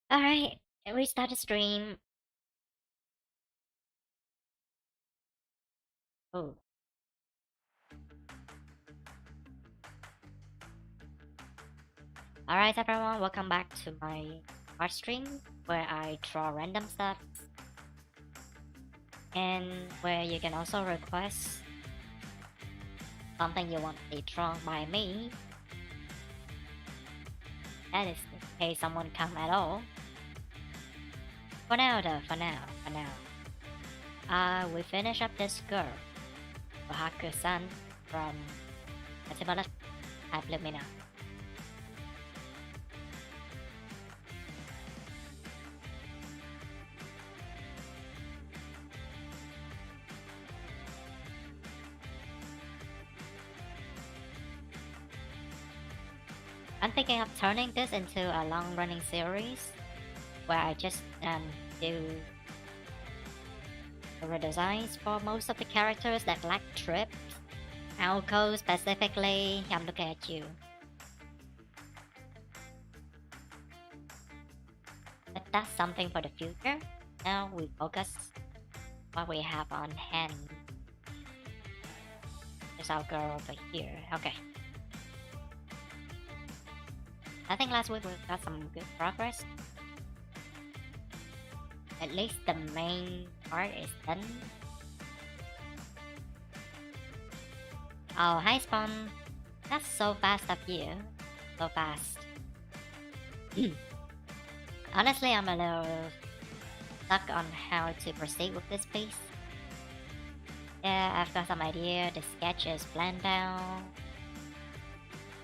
Alright, restart the stream. Oh. Alright everyone, welcome back to my art stream where I draw random stuff and where you can also request something you want to be drawn by me. That is in case someone come at all. For now though, for now. We finish up this girl, Kohaku-san from Festival at Lumina. I'm thinking of turning this into a long-running series where I just do the redesigns for most of the characters that lack trips. Alco specifically, I'm looking at you. But that's something for the future. Now we focus what we have on hand. There's our girl over here. Okay. I think last week we got some good progress. At least the main part is done. Oh, hi Spawn. That's so fast of you. So fast. Honestly, I'm a little stuck on how to proceed with this piece. Yeah, I've got some idea. The sketch is planned out.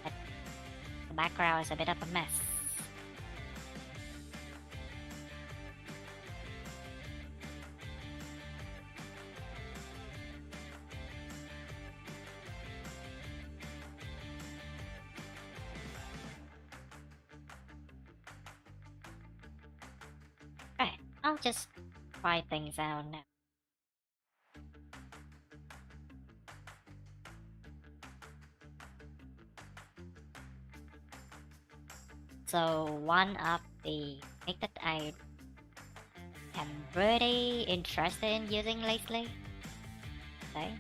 But the background is a bit of a mess. Alright, I'll just try things out now. So one of the things that I am pretty interested in using lately. Okay.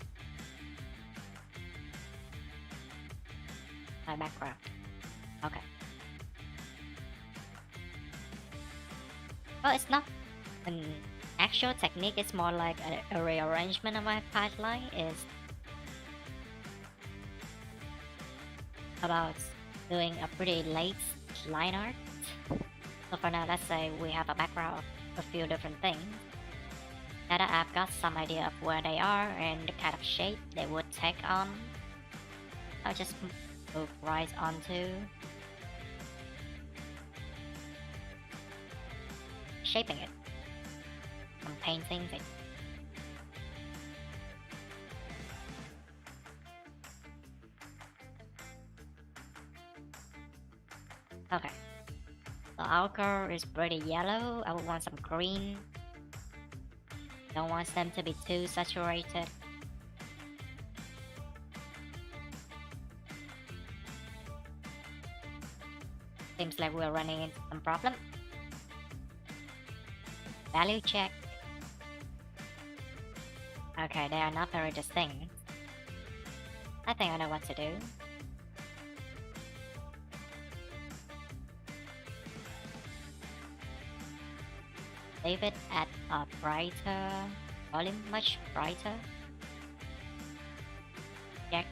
My background. Okay. Well, it's not an actual technique, it's more like a rearrangement of my pipeline. Is about doing a pretty late line art. So for now, let's say we have a background of a few different things. Now that I've got some idea of where they are and the kind of shape they would take on, I'll just move right onto shaping it. I'm painting it. Okay. The ochre is pretty yellow. I would want some green. Don't want them to be too saturated. Seems like we're running into some problem. Value check. Okay, they are not very distinct. I think I know what to do. Leave it at a brighter volume, much brighter. Check.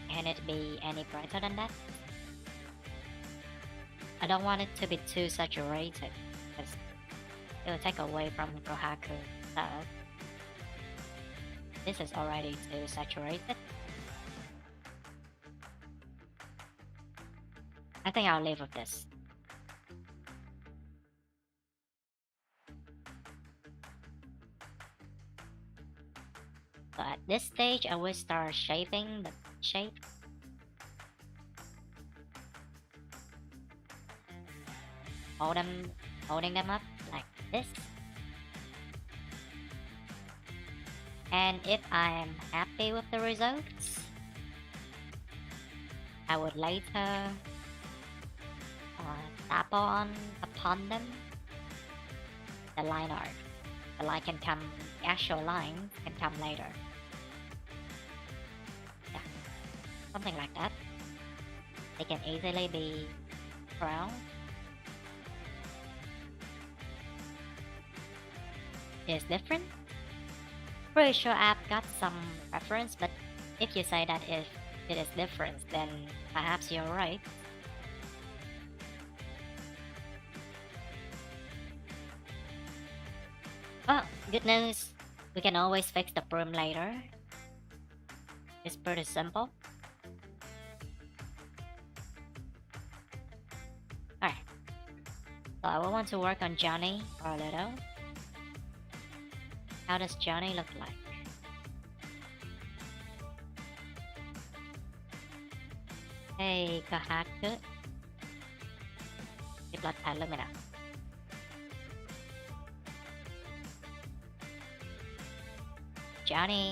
Can it be any brighter than that? I don't want it to be too saturated because it will take away from Kohaku stuff. This is already too saturated. I think I'll leave with this. So at this stage, I will start shaping the shape. Holding them up like this. And if I am happy with the results, I would later staple on upon them, the line art. The line can come, the actual line can come later. Yeah, something like that. They can easily be crowned. Is different? Pretty sure I've got some reference, but if you say that if it is different, then perhaps you're right. Well, good news. We can always fix the broom later. It's pretty simple. Alright. So I will want to work on Johnny for a little. How does Johnny look like? Hey, Kohaku. Cái bloodถ่ายเริ่มไหมนะ Johnny.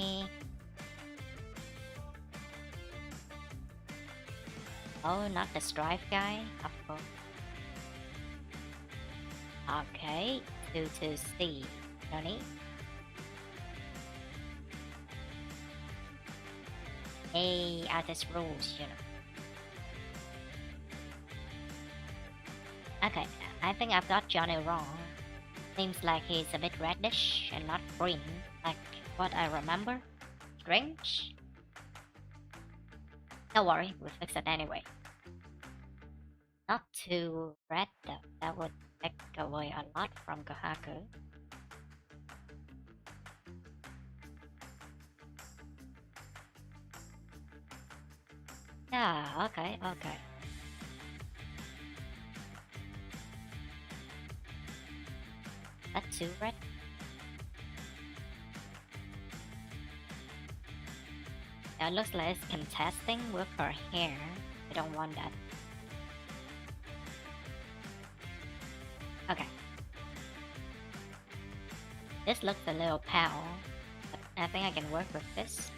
Oh, not the strife guy, of course. Okay, 2 C, Johnny. Hey, artist rules, you know. Okay, I think I've got Johnny wrong. Seems like he's a bit reddish and not green, like what I remember. Strange? Don't worry, we'll fix it anyway. Not too red though, that would take away a lot from Kohaku. Yeah, okay. That's too red. It looks like it's contesting with her hair. I don't want that. Okay. This looks a little pale, but I think I can work with this.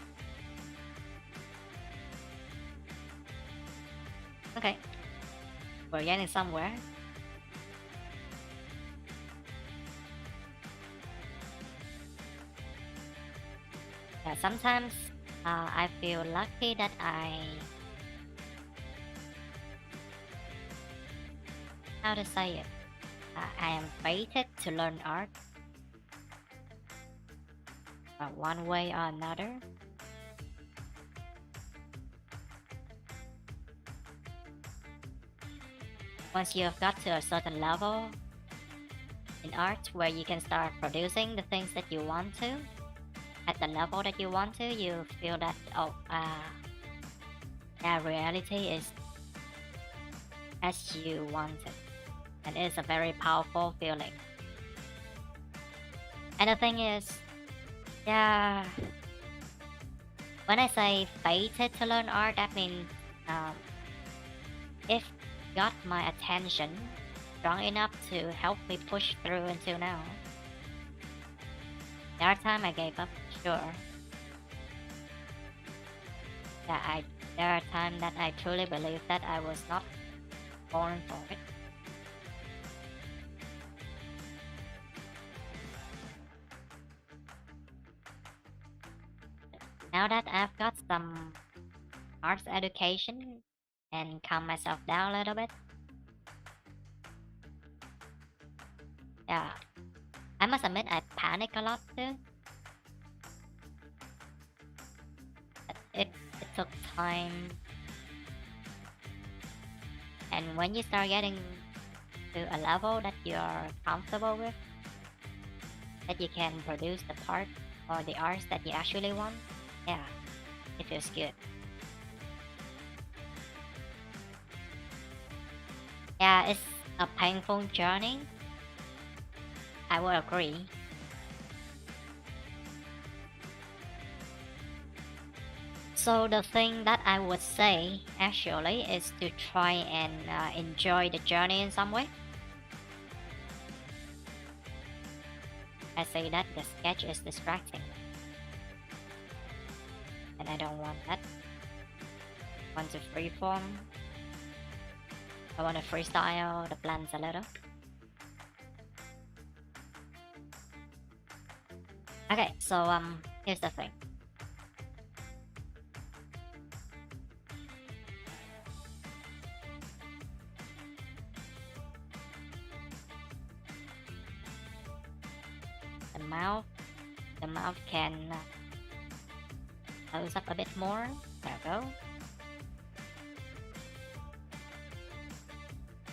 Okay. We're getting somewhere. Yeah, sometimes I feel lucky that how to say it? I am fated to learn art one way or another. Once you have got to a certain level in art where you can start producing the things that you want to, at the level that you want to, you feel that, that reality is as you want it. And it's a very powerful feeling. And the thing is, yeah, when I say fated to learn art, that means if got my attention strong enough to help me push through until now. There are times I gave up, sure. Yeah, there are times that I truly believe that I was not born for it. Now that I've got some arts education and calm myself down a little bit, yeah, I must admit I panic a lot too. It took time, and when you start getting to a level that you're comfortable with, that you can produce the part or the arts that you actually want, yeah, it feels good. Yeah, it's a painful journey. I will agree. So the thing that I would say actually is to try and enjoy the journey in some way. I say that the sketch is distracting, and I don't want that. Want to freeform. I want to freestyle the plans a little. Okay, so here's the thing. The mouth, the mouth can close up a bit more. There we go.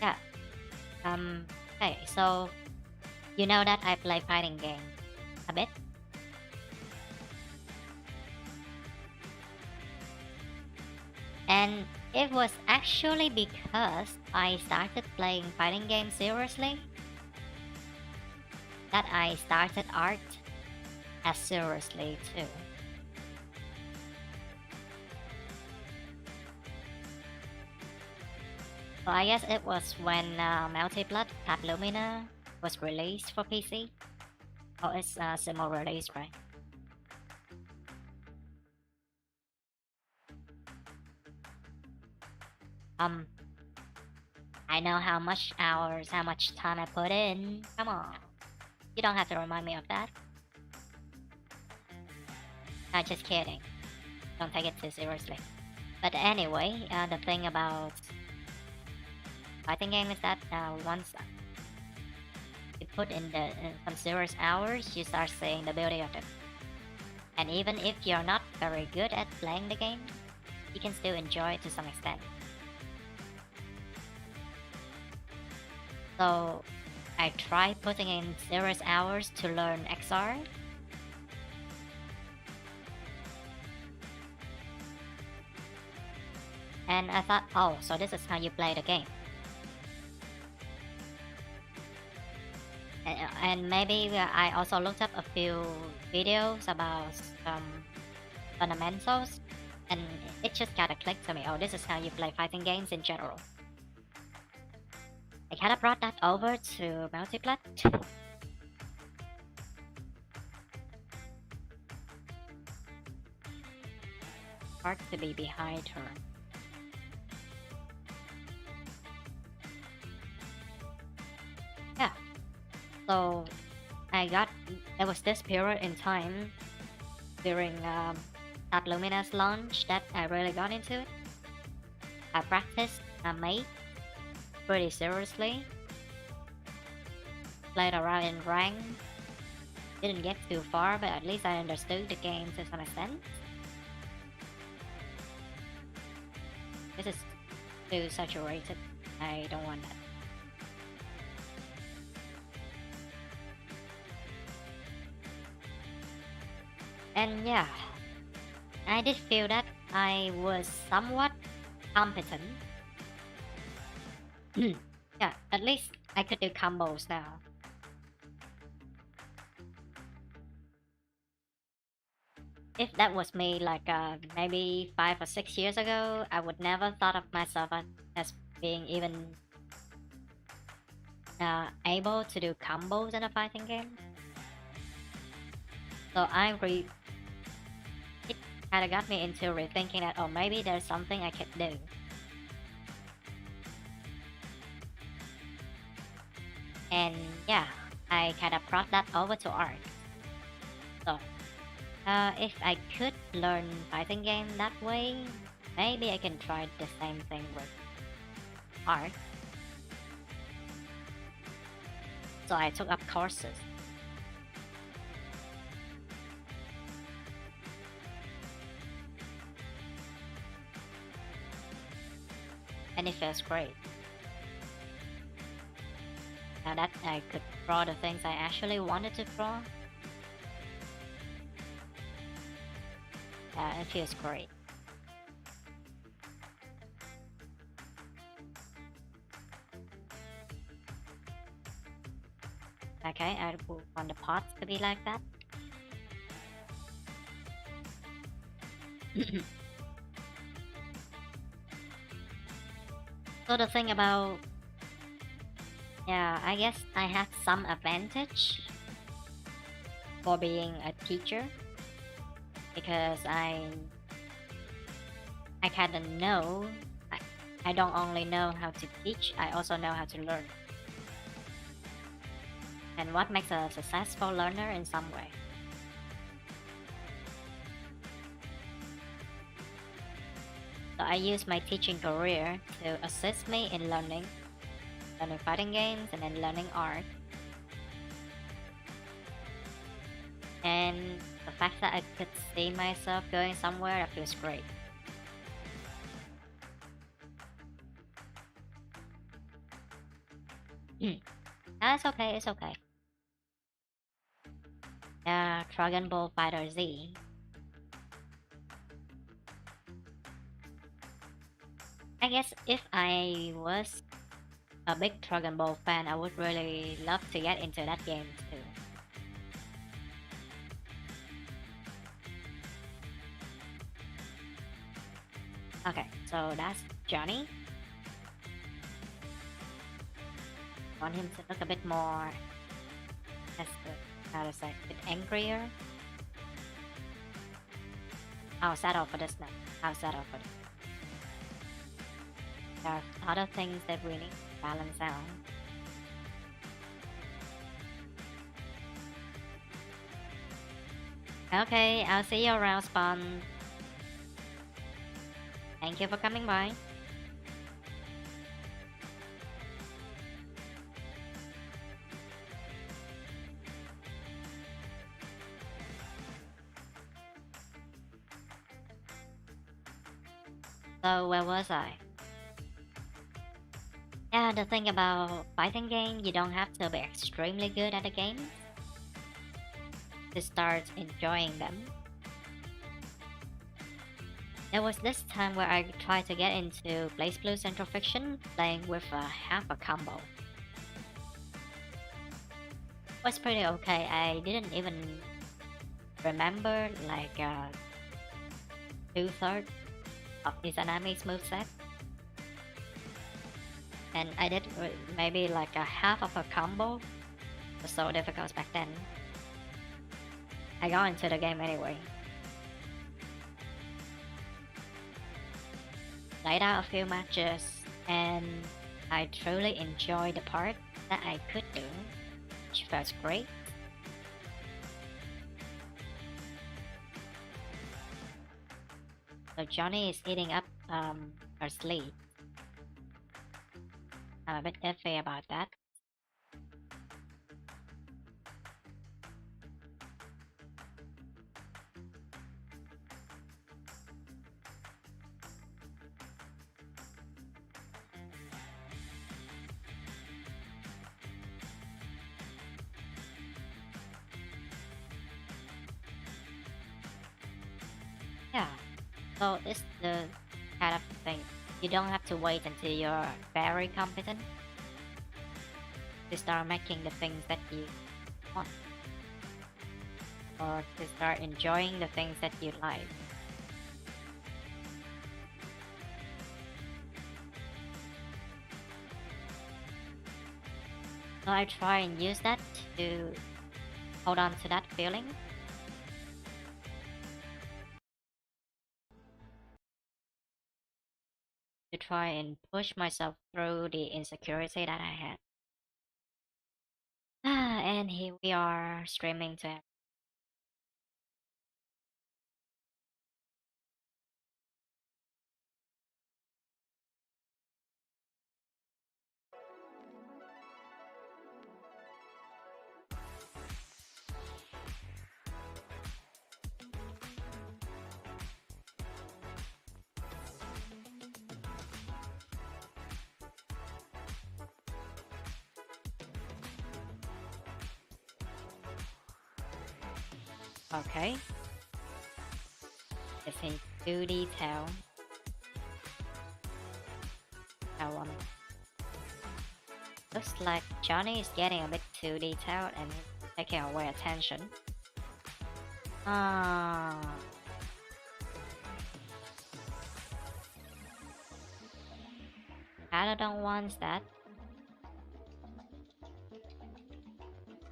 Yeah. Okay, so you know that I play fighting game a bit. And it was actually because I started playing fighting games seriously that I started art as seriously too. So I guess it was when Multiblood Tab Lumina was released for PC. Oh, it's a simul release, right? Um, I know how much hours, how much time I put in. Come on. You don't have to remind me of that. Not just kidding. Don't take it too seriously. But anyway, the thing about fighting game is that once you put in the some serious hours, you start seeing the beauty of it. And even if you're not very good at playing the game, you can still enjoy it to some extent. So I tried putting in serious hours to learn XR. And I thought, oh, so this is how you play the game. And maybe I also looked up a few videos about some fundamentals, and it just kinda clicked to me, oh, this is how you play fighting games in general. I kinda brought that over to Multiplat. Hard to be behind her. Yeah. So there was this period in time during that Lumina's launch that I really got into it. I practiced Mate pretty seriously. Played around in rank. Didn't get too far, but at least I understood the game to some extent. This is too saturated. I don't want that. And yeah, I did feel that I was somewhat competent. Yeah, at least I could do combos now. If that was me like maybe 5 or 6 years ago, I would never thought of myself as being even able to do combos in a fighting game. So it kinda got me into rethinking that, oh, maybe there's something I could do. And yeah, I kinda brought that over to art. So, if I could learn fighting game that way, maybe I can try the same thing with art. So I took up courses. And it feels great. Now that I could draw the things I actually wanted to draw, it feels great. Okay, I want the pots to be like that. So the thing about... Yeah, I guess I have some advantage for being a teacher, because I kinda know I don't only know how to teach, I also know how to learn. And what makes a successful learner in some way? So I use my teaching career to assist me in learning fighting games and then learning art. And the fact that I could see myself going somewhere that feels great. That's okay, it's okay. Dragon Ball Fighter Z. I guess if I was a big Dragon Ball fan, I would really love to get into that game too. Okay, so that's Johnny. Want him to look a bit more, as how to say, a bit angrier. I'll settle for this now. I'll settle for this. There are other things that we need to balance out. Okay, I'll see you around, Spawn. Thank you for coming by. So where was I? Yeah, the thing about fighting game, you don't have to be extremely good at the game to start enjoying them. There was this time where I tried to get into Blaze Blue Central Fiction, playing with half a combo. It was pretty okay. I didn't even remember like 2/3 of Izanami's moveset. And I did maybe like a half of a combo. It was so difficult back then. I got into the game anyway. Played out a few matches, and I truly enjoyed the part that I could do, which felt great. So Johnny is eating up her sleep. I'm a bit iffy about that. Yeah, so it's the kind of thing. You don't have to wait until you're very competent to start making the things that you want, or to start enjoying the things that you like. So I try and use that to hold on to that feeling. To try and push myself through the insecurity that I had. And here we are streaming to. Okay. It's in too detail. I want. Looks like Johnny is getting a bit too detailed and taking away attention. Ah. I don't want that.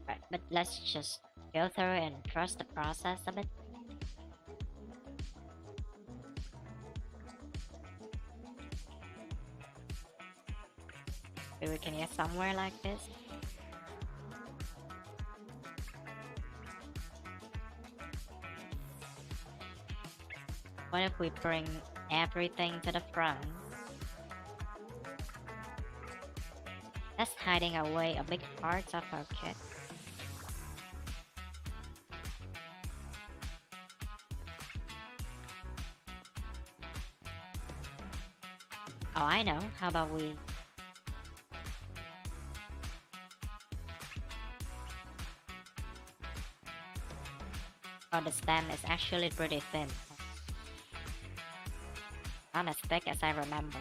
Right, but let's just go through and trust the process a bit. Maybe we can get somewhere like this. What if we bring everything to the front? That's hiding away a big part of our kit. Oh, I know. How about we... Oh, the stem is actually pretty thin. Not as thick as I remember.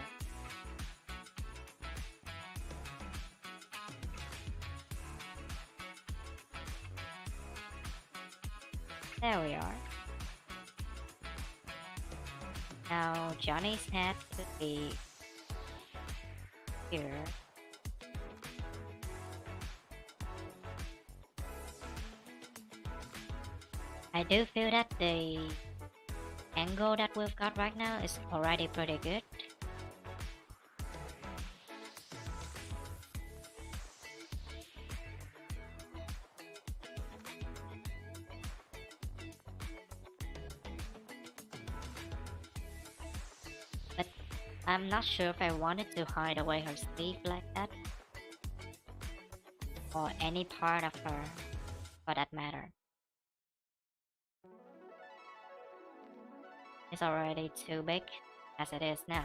There we are. Now Johnny's head could be here. I do feel that the angle that we've got right now is already pretty good. But I'm not sure if I wanted to hide away her sleeve like that. Or any part of her, for that matter. It's already too big as it is now.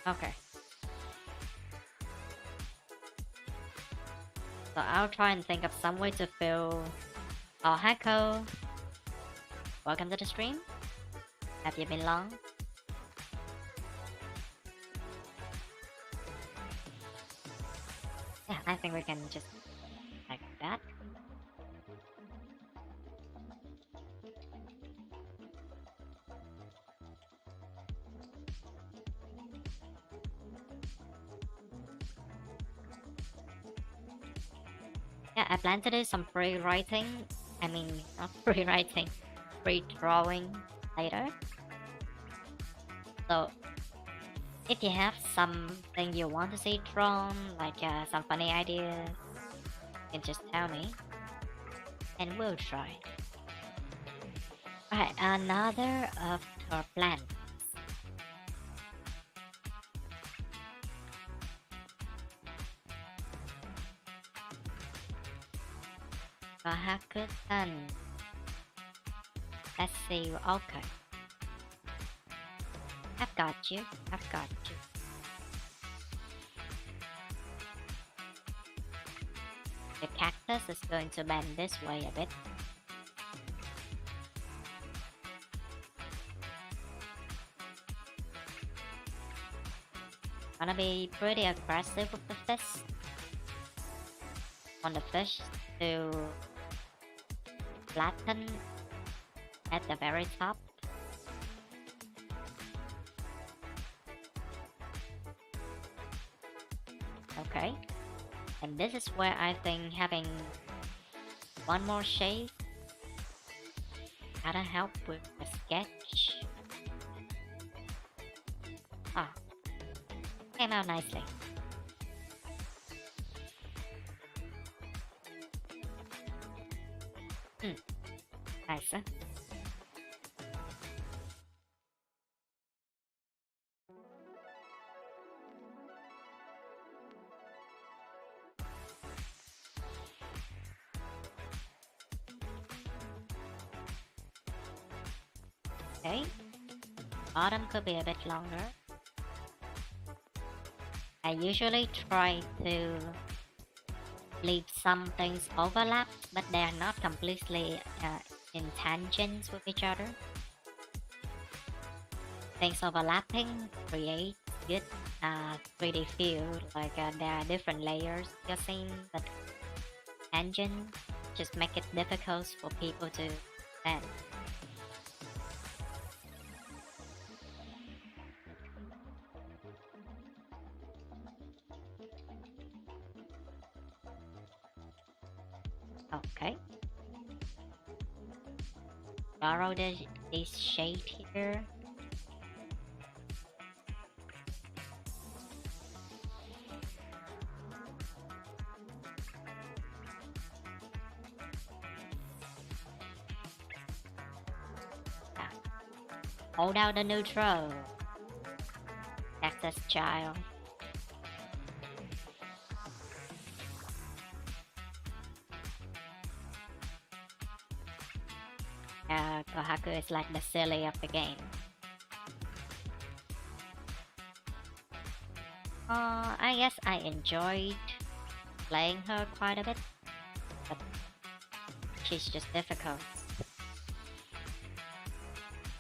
Okay. So I'll try and think of some way to fill... Oh, hi Ko! Welcome to the stream. Have you been long? Yeah, I think we can just like that. Yeah, I plan to do some free writing. I mean, not free writing, free drawing later. So, if you have something you want to see drawn, like some funny ideas, you can just tell me, and we'll try. Alright, another of our plans. Kohaku-san. Let's see, okay. I've got you, I've got you. The cactus is going to bend this way a bit. Gonna be pretty aggressive with the fish. Want the fish to flatten at the very top. Okay, and this is where I think having one more shade gotta help with the sketch. Ah, came out nicely. Nice. Okay, bottom could be a bit longer. I usually try to leave some things overlapped, but they are not completely in tangents with each other. Things overlapping create good 3D feel, like there are different layers you're seeing, but tangent just make it difficult for people to understand. Okay. Borrow this shade here. Ah, hold out the neutral. Cactus child. Kohaku is like the silly of the game. I guess I enjoyed playing her quite a bit, but she's just difficult.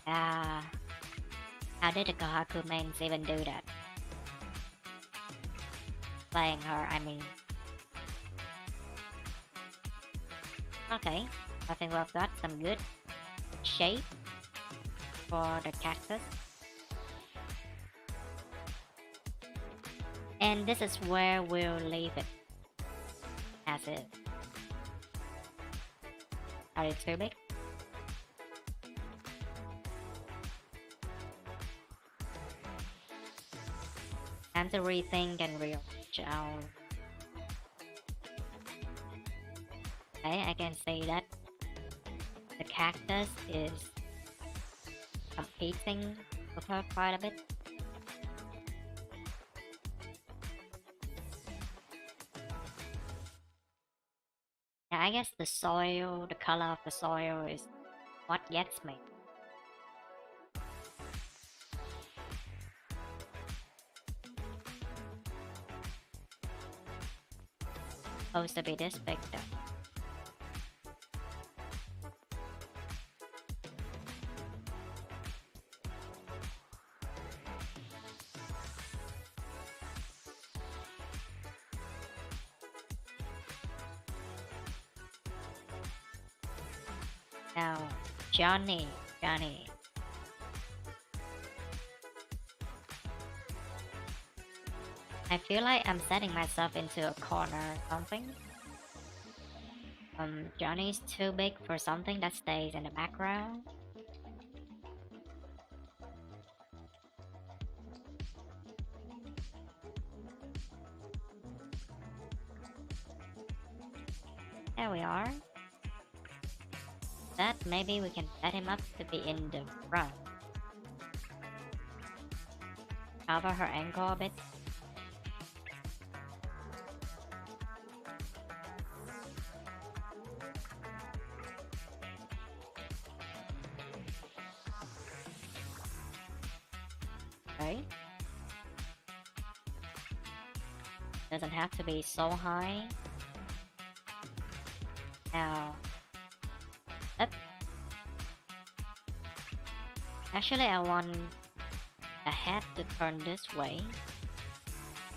Uh, how did the Kohaku mains even do that? Playing her, I mean. Okay, I think we've got some good shape for the cactus. And this is where we'll leave it as is. Are you too big? Time to rethink and rearrange our... Okay, I can say that the cactus is competing with her quite a bit. Yeah, I guess the soil, the color of the soil is what gets me. Supposed to be this big though. Now, Johnny. I feel like I'm setting myself into a corner or something. Johnny's too big for something that stays in the background. There we are. That maybe we can set him up to be in the front. Cover her ankle a bit. Okay. Doesn't have to be so high. Now, actually I want the head to turn this way.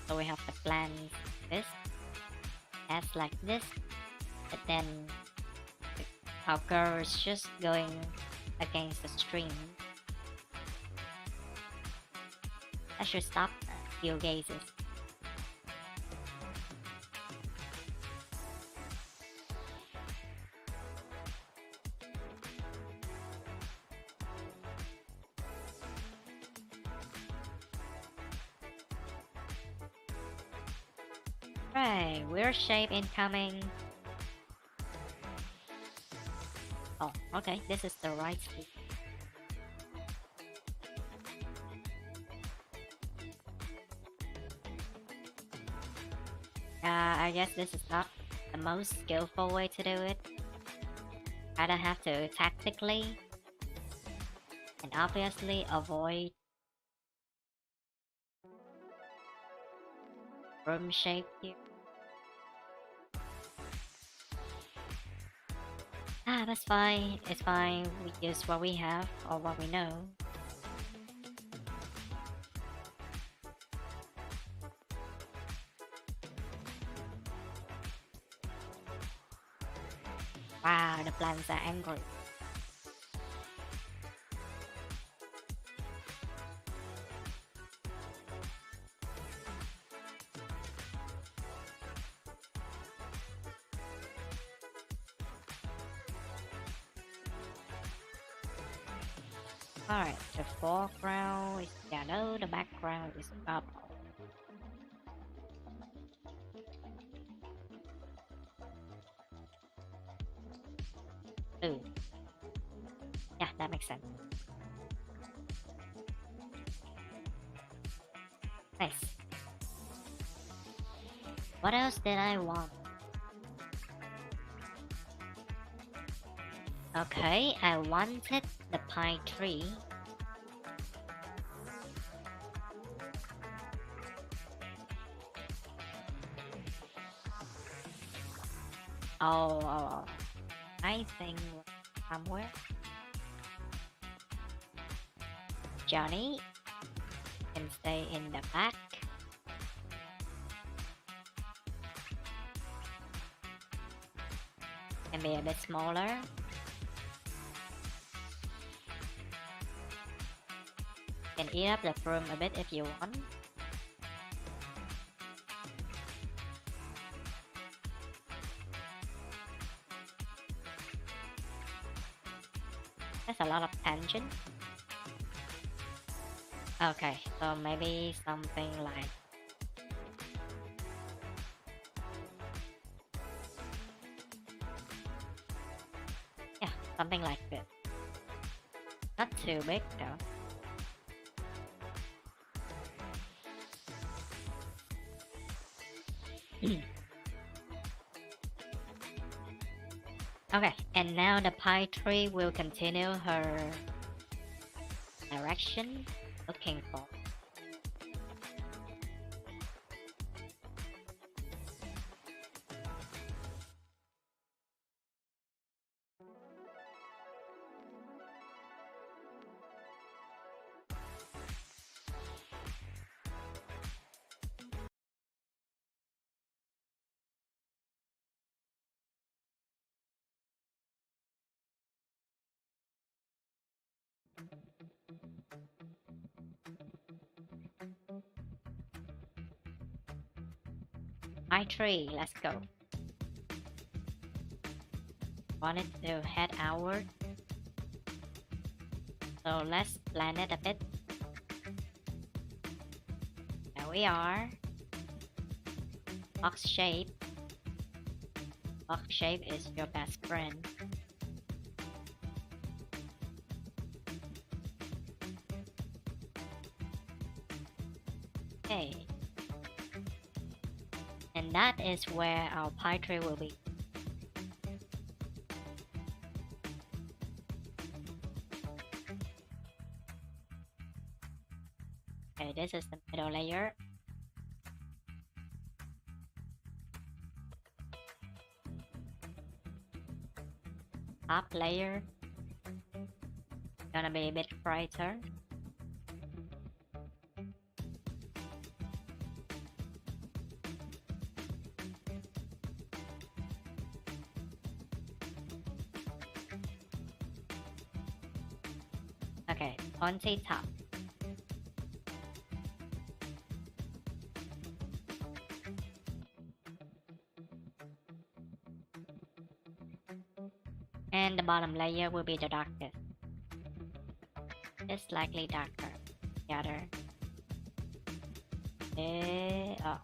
So we have to plan this as like this, but then our girl is just going against the stream. I should stop a few gazes. Right, weird shape incoming. Oh, okay, this is the right speed. I guess this is not the most skillful way to do it. I don't have to tactically and obviously avoid room shape here. That's fine. It's fine. We use what we have or what we know. Wow, the plants are angry. Alright, the foreground is yellow, the background is purple. Blue. Yeah, that makes sense. Nice. What else did I want? Okay, I wanted the pine tree. Oh, I think somewhere. Johnny can stay in the back. Can be a bit smaller. Can eat up the room a bit if you want. That's a lot of tension. Okay, so maybe something like yeah, something like this. Not too big though. Okay, and now the pine tree will continue her direction looking for. Pine tree, let's go. Wanted to head outward. So let's plan it a bit. There we are. Box shape. Box shape is your best friend. Okay. And that is where our pine tree will be. Okay, this is the middle layer. Top layer gonna be a bit brighter. Okay, onto top. And the bottom layer will be the darkest. It's slightly darker. The other. Oh.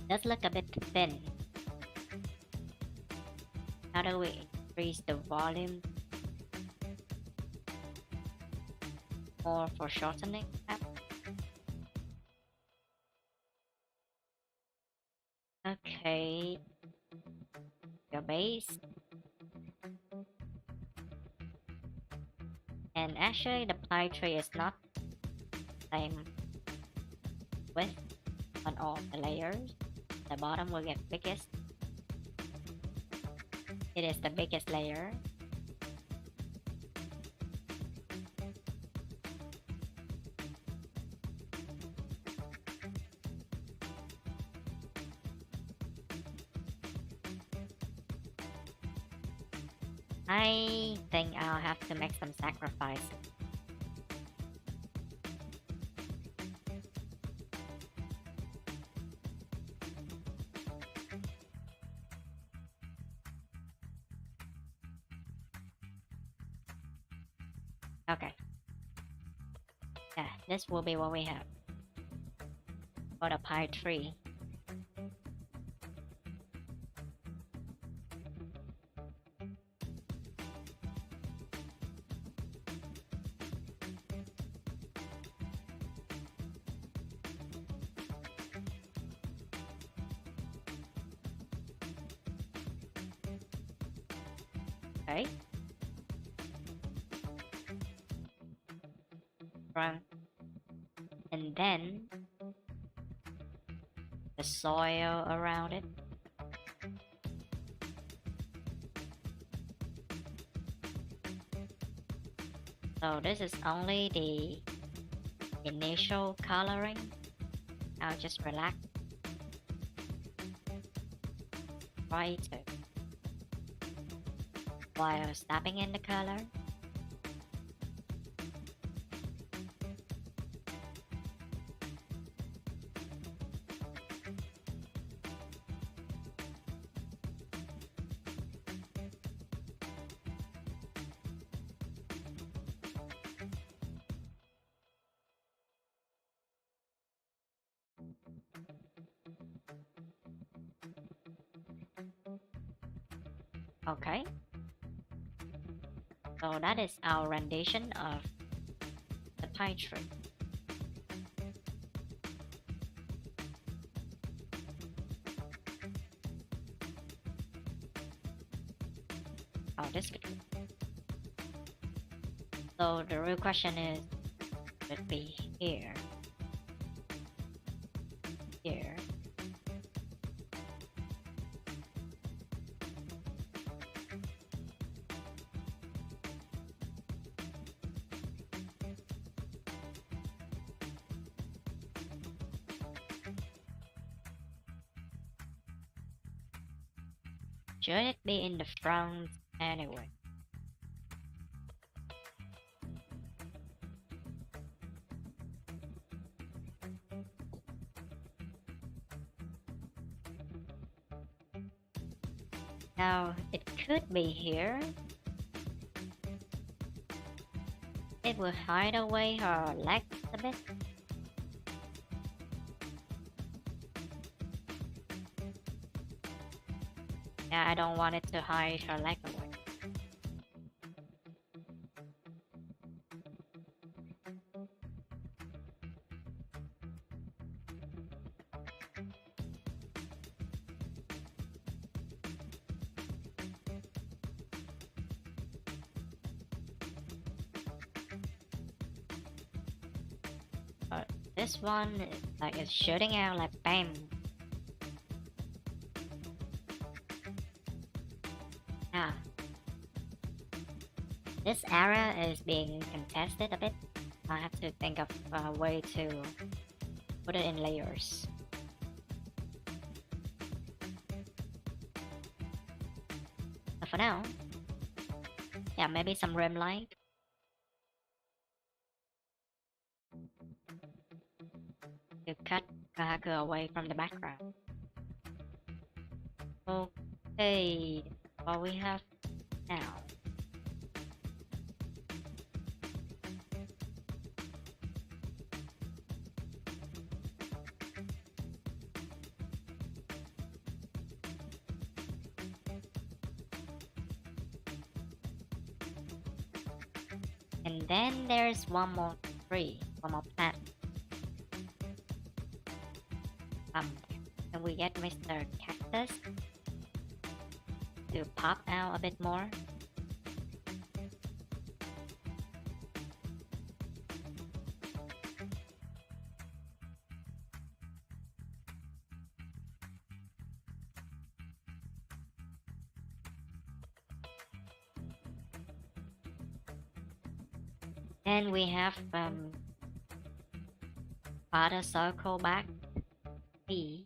Does look a bit thin. How do we increase the volume or for shortening? Okay, your base. And actually the pine tree is not same width on all the layers. The bottom will get biggest. It is the biggest layer. I think I'll have to make some sacrifices. Okay, yeah, this will be what we have for the pie tree. Okay, from and then the soil around it. So this is only the initial coloring. I'll just relax, try to while stepping in the color. Okay, so that is our rendition of the pie tree. Oh, this could. So the real question is, should it be here, here, should it be in the front anyway? Now, it could be here. It will hide away her legs a bit. Yeah, I don't want it to hide her leg away. But this one, like, it's shooting out like bam. Yeah. This area is being contested a bit. I have to think of a way to put it in layers. But for now, yeah, maybe some rim light. To cut Kohaku away from the background. Okay, what we have now. And then there's one more tree, one more plant. Can we get Mr. Cactus to pop out a bit more? Then we have other circle back B.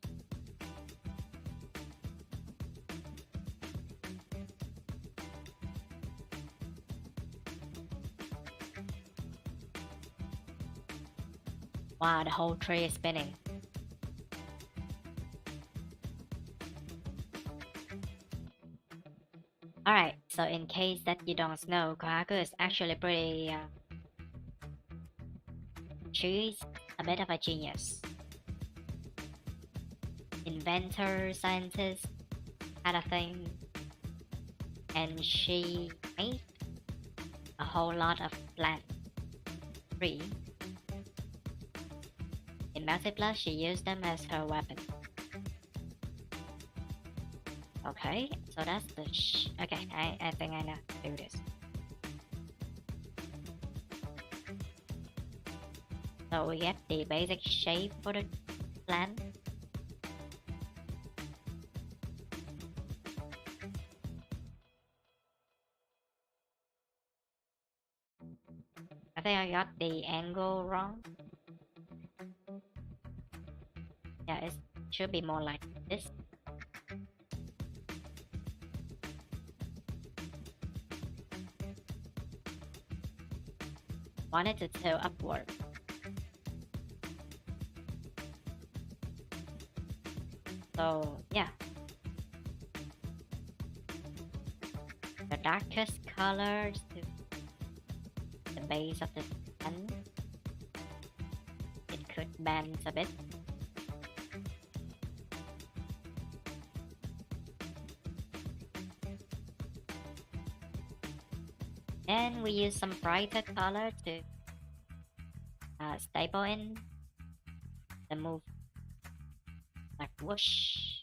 Wow, the whole tree is spinning. Alright, so in case that you don't know, Kohaku is actually pretty, she's a bit of a genius. Inventor, scientist, kind of thing. And she made a whole lot of plant tree. In Multiplus, she used them as her weapon. Okay, so that's the okay, I think I know how to do this. So we get the basic shape for the plant. I think I got the angle wrong. Yeah, it should be more like this. Wanted to tilt upward. So yeah, the darkest colors to the base of the pen. It could bend a bit. Then we use some brighter color to staple in the move, like whoosh.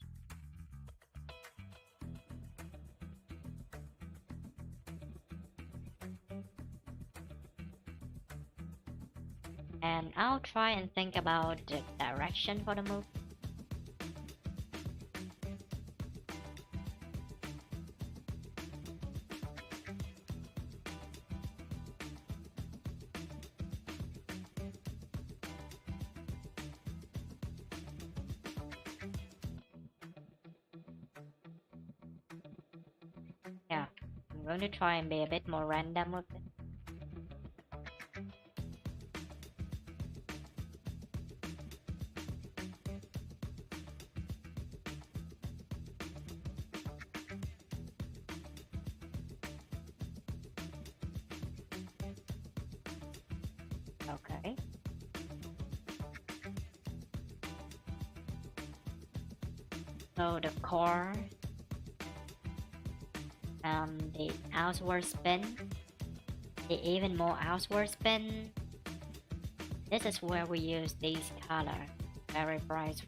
And I'll try and think about the direction for the move. Yeah, I'm going to try and be a bit more random with it. Okay. So the core, the outward spin, the even more outward spin. This is where we use these color, very bright.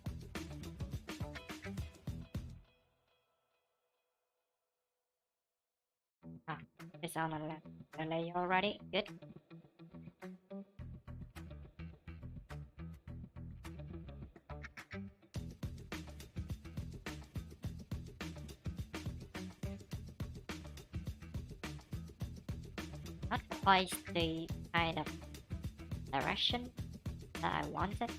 Ah, it's on the layer already. Good. Not quite the kind of direction that I wanted.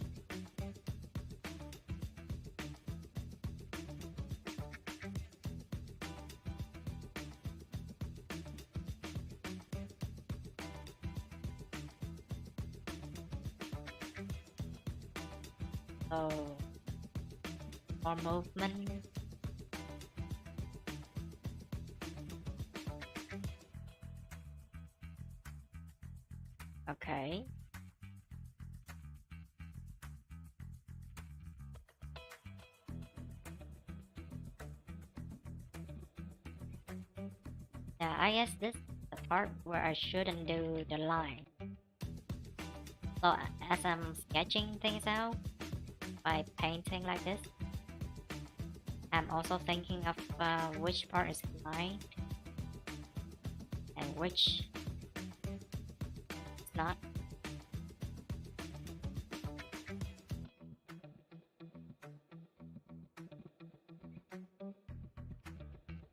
So more movement. Okay. Yeah, I guess this is the part where I shouldn't do the line. So as I'm sketching things out by painting like this, I'm also thinking of which part is line and which is not.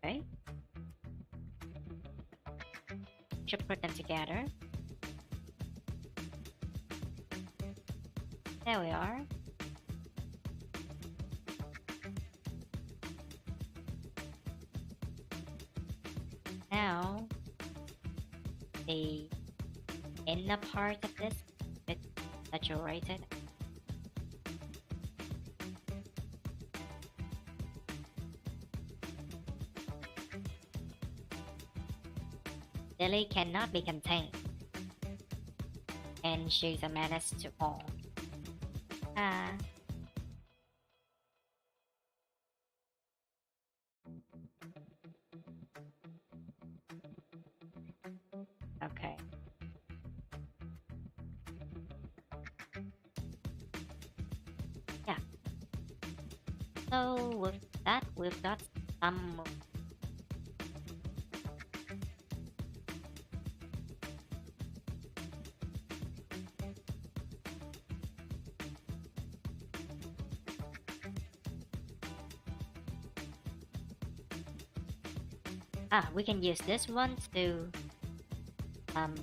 Okay. Should put them together. There we are. Now, the inner part of this bit saturated. Lily cannot be contained, and she's a menace to all. Ah, okay. Yeah. So with that, we've got some. We can use this one to um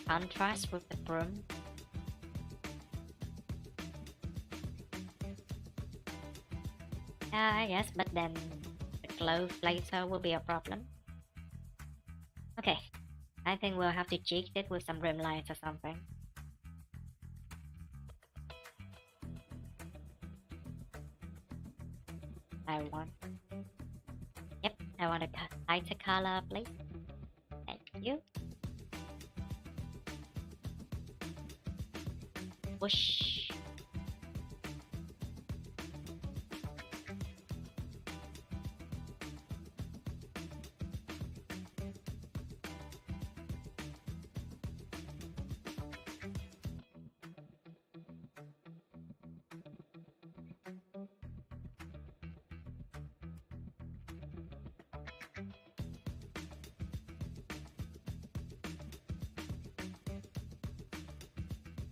contrast with the broom. Yes, but then the clothes later will be a problem. Okay, I think we'll have to cheat it with some rim lights or something. I want. Yep, I want a lighter color, please. Thank you. Whoosh.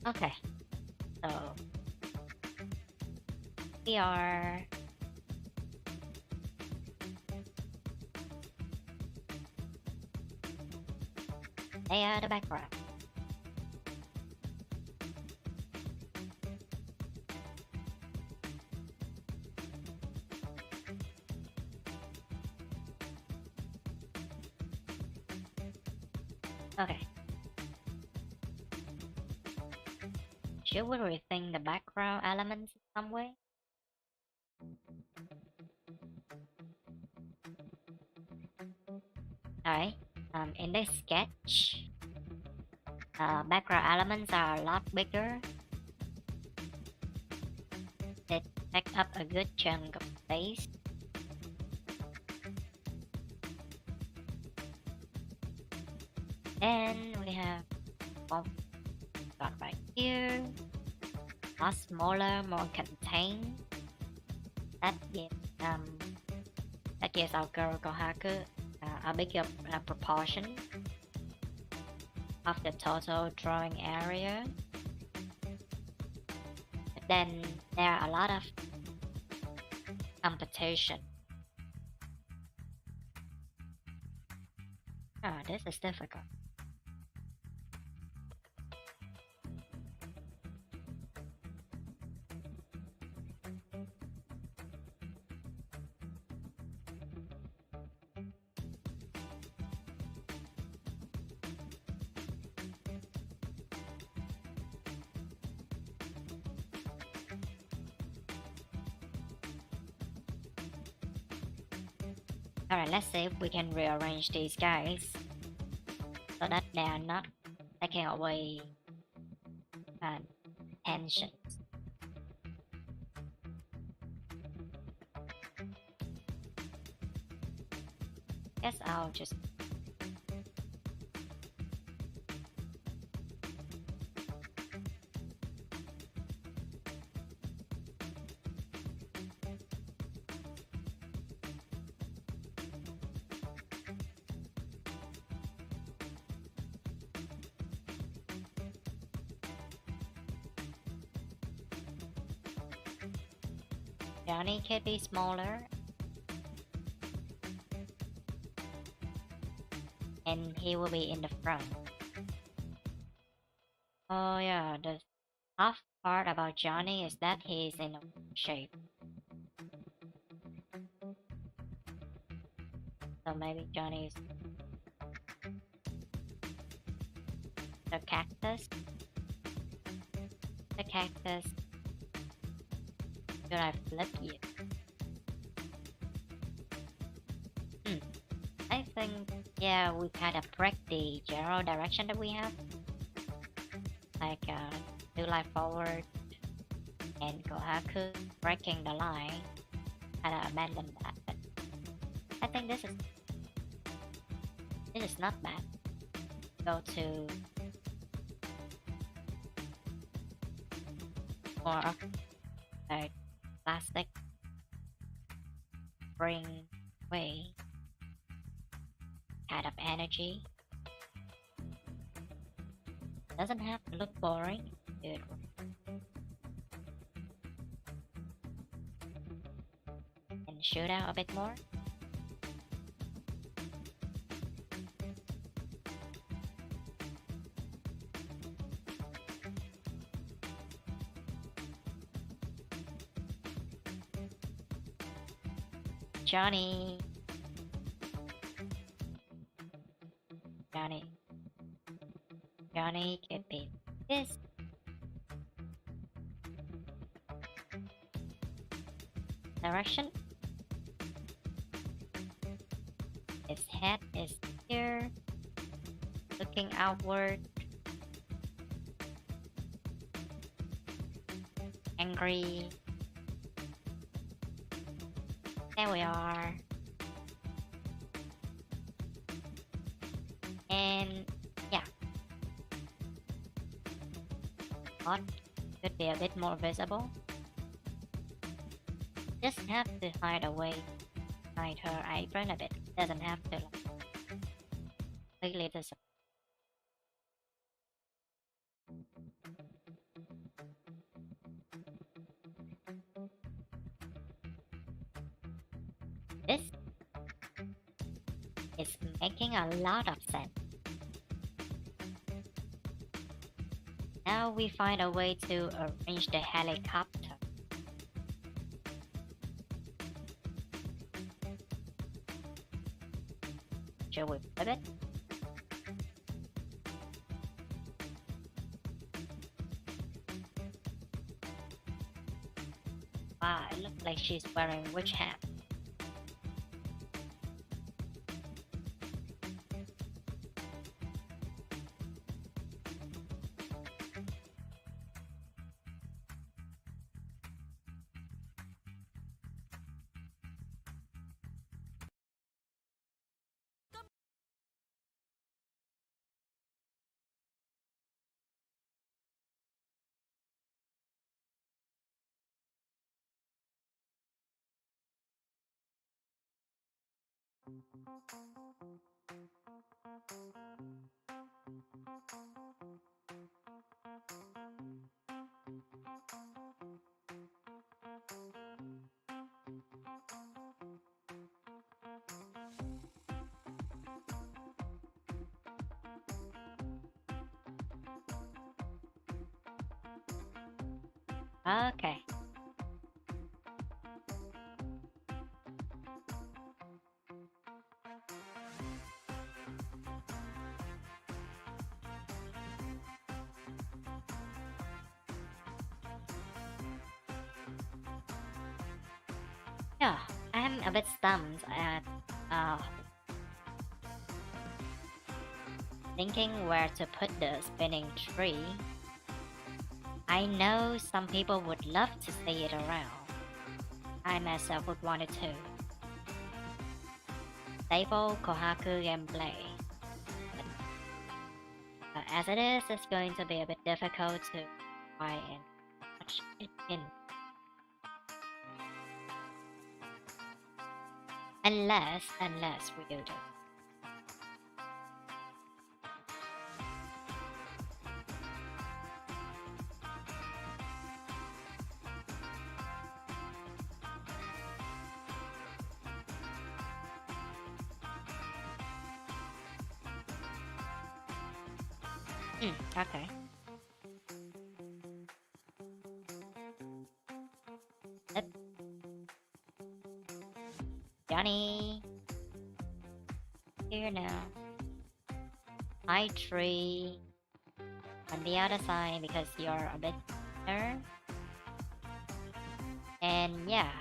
Okay, so we are there the background. Okay. Should we rethink the background elements in some way? Alright. In this sketch, background elements are a lot bigger. They take up a good chunk of space. Then we have one got right here. Lot smaller, more contained. That gives that gives our girl Kohaku a bigger proportion of the total drawing area. But then there are a lot of competition. Oh, this is difficult. Alright, let's see if we can rearrange these guys so that they are not taking away tensions. Guess I'll just Johnny can be smaller, and he will be in the front. Oh yeah, the tough part about Johnny is that he is in a shape. So maybe Johnny is the cactus. The cactus. Should I flip you? I think, yeah, we kind of break the general direction that we have. Like, New Life Forward and Kohaku breaking the line, kind of abandon that. But I think this is not bad. Go to more of a plastic bring way kind of energy. Doesn't have to look boring. Good. And shoot out a bit more. Johnny. Johnny. Johnny could be this. Direction. His head is here, looking outward. Angry. There we are. And yeah. What could be a bit more visible. Just have to hide away, hide her apron a bit. Doesn't have to like, completely disappear. This is making a lot of sense. Now we find a way to arrange the helicopter. Should we pivot? Wow, it looks like she's wearing witch hat. Okay. Yeah, I'm a bit stumped at uh, thinking where to put the spinning tree. I know some people would love to see it around. I myself would want it too. Staple, Kohaku, gameplay. But as it is, it's going to be a bit difficult to try and touch it in. Unless we do this. Okay. Yep. Johnny. Here now. High tree. On the other side because you're a bit better. And yeah.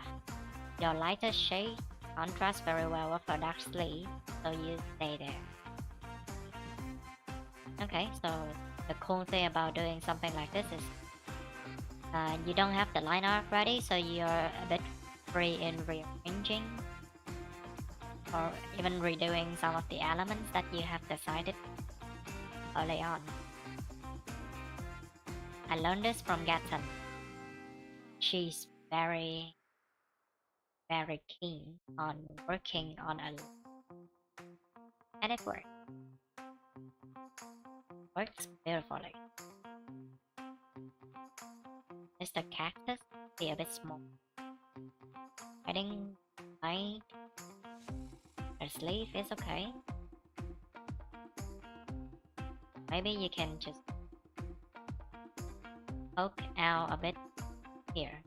Your lighter shade contrasts very well with her dark sleeve, so you stay there. Okay, so the cool thing about doing something like this is you don't have the line art ready, so you're a bit free in rearranging or even redoing some of the elements that you have decided early on. I learned this from Gatton. She's very, very keen on working on a and it works. Works beautifully. Is the cactus be a bit small? I think light. Her sleeve is okay. Maybe you can just poke out a bit here.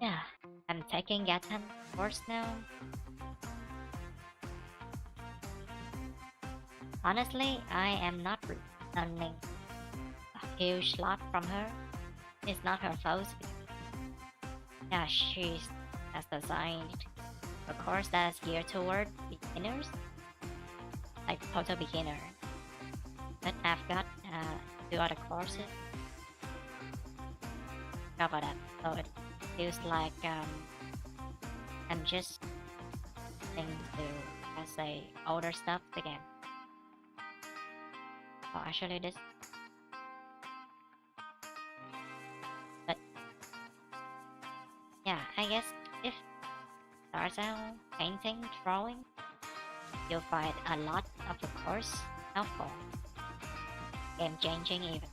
Yeah, I'm taking Gatton course now. Honestly, I am not learning a huge lot from her. It's not her fault. Yeah, she has designed a course that is geared toward beginners, like total beginner. But I've got 2 other courses cover that, so it feels like I'm just into, let's say, older stuff again. Oh, actually this, but yeah, I guess if starts out painting, drawing, you'll find a lot of the course helpful, game changing even.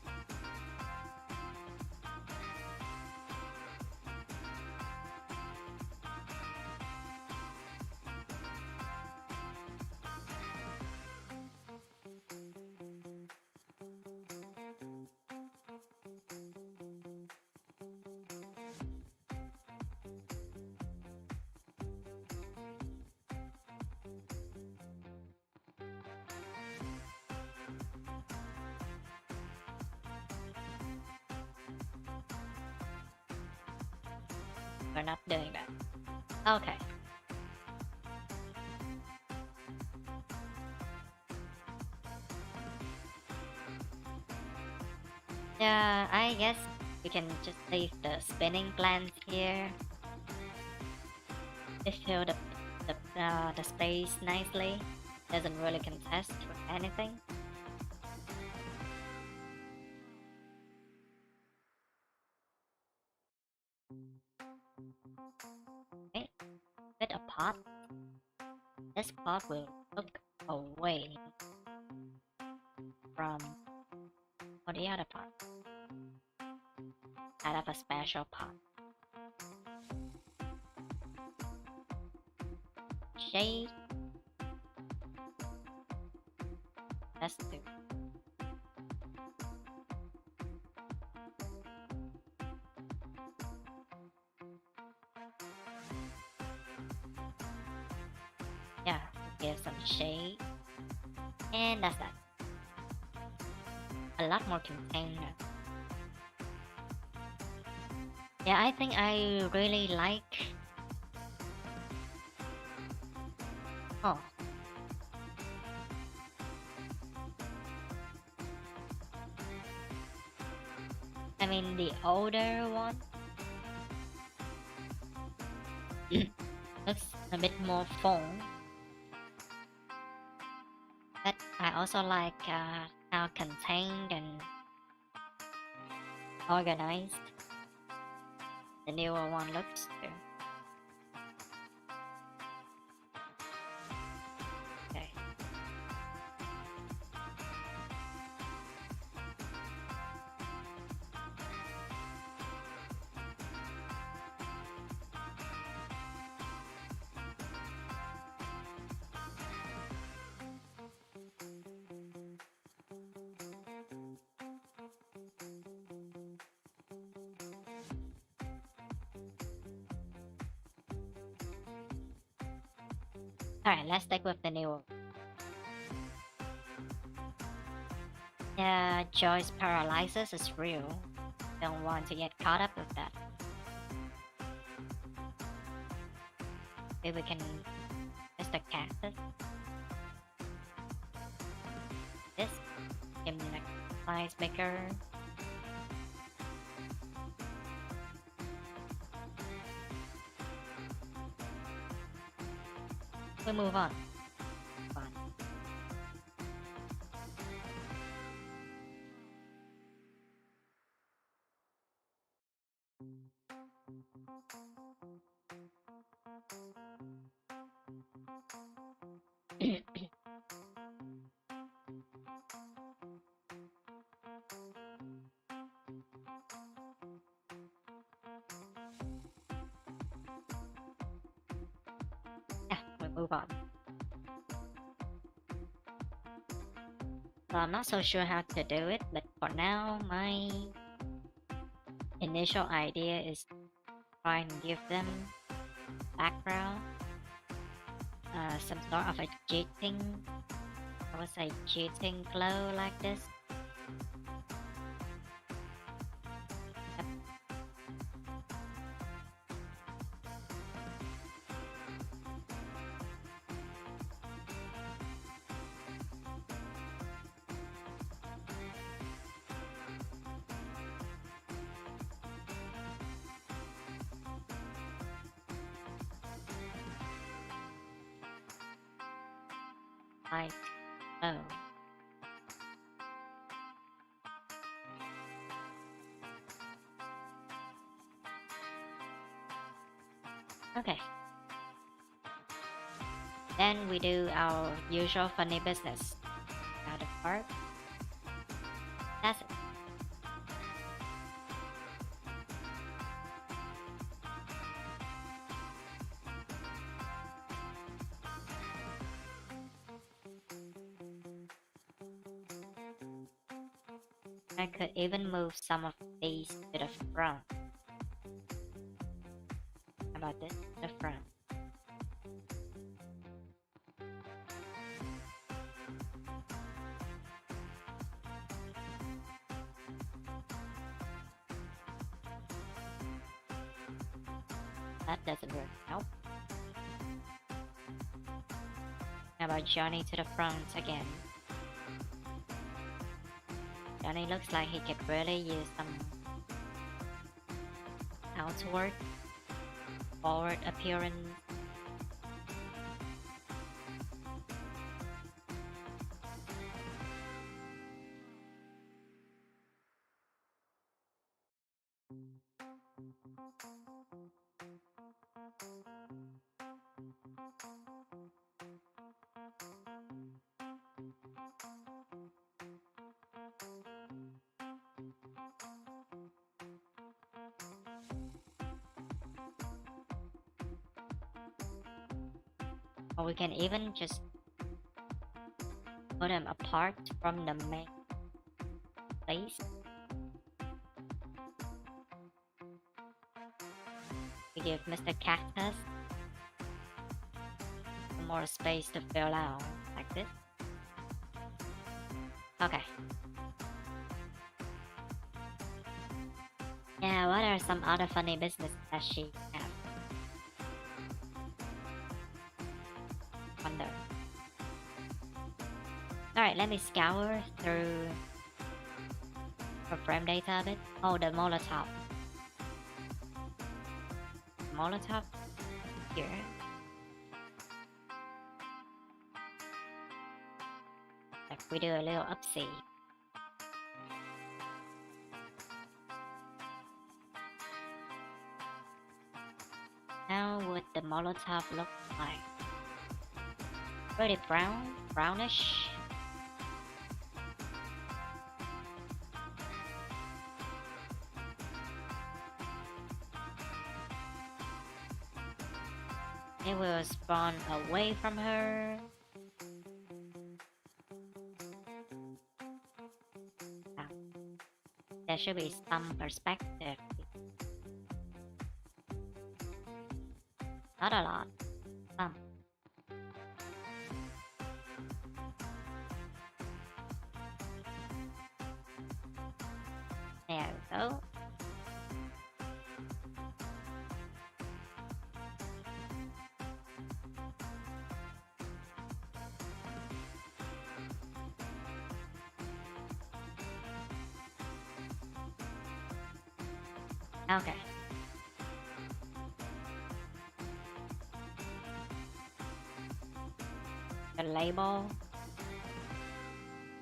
We're not doing that. Okay. Yeah, I guess we can just leave the spinning plants here. They fill the space nicely. Doesn't really contest with anything. Okay, with a pot. This pot will look away from the other pot. I have a special pot. Shade. Let's do. Yeah, give some shade. And that's that. A lot more contained. Yeah, I think I really like. Oh. I mean, the older one looks a bit more foam. But I also like how contained and organized the newer one looks too. Okay. Alright, let's stick with the newer. Yeah, Joy's paralysis is real. Don't want to get caught up with that. Maybe we can test the cactus. This give me like size maker. We move on. Fine. Yeah, we move on. So I'm not so sure how to do it, but for now, my initial idea is to try and give them background, some sort of a cheating, I would say cheating glow like this. Yep. Light glow. Okay. Then we do our usual funny business. Out of part. That's it. I could even move some of these to the front. How about this? The front. That doesn't work. Nope. How about Johnny to the front again? Johnny looks like he could really use some outward, forward appearance. Or we can even just put them apart from the main place. We give Mr. Cactus some more space to fill out, like this. Okay. Yeah, what are some other funny business that she have? Wonder. Alright, let me scour through her frame data a bit. Oh, the Molotov. Molotov here. Like we do a little upsee. How would the Molotov look like? Pretty brown, brownish. It will spawn away from her. Ah, there should be some perspective. Not a lot. Some. There we go. Okay. The label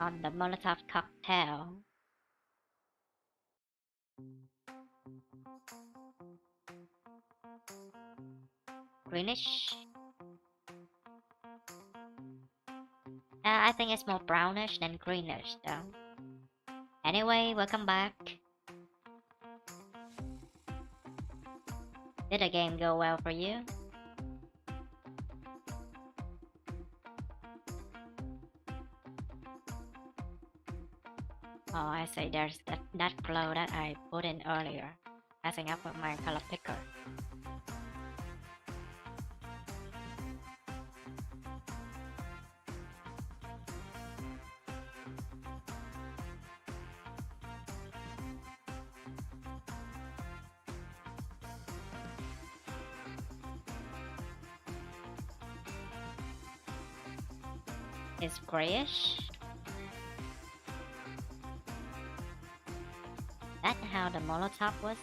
on the Molotov cocktail. Greenish. I think it's more brownish than greenish though. Anyway, welcome back. Did the game go well for you? Oh, I see. There's that glow that I put in earlier, messing up with my color picker. It's grayish. That's how the Molotov was.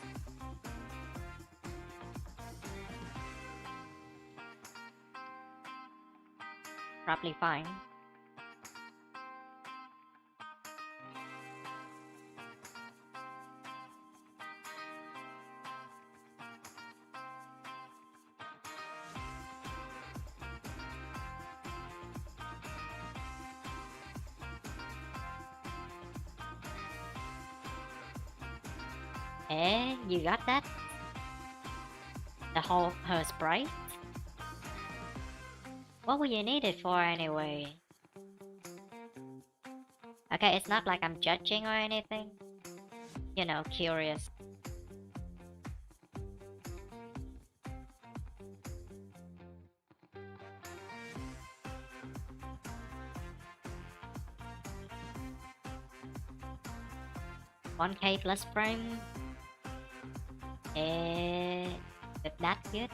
Probably fine. Eh, you got that? The whole her sprite? What would you need it for anyway? Okay, it's not like I'm judging or anything. You know, curious. $1K plus frame. Is that good?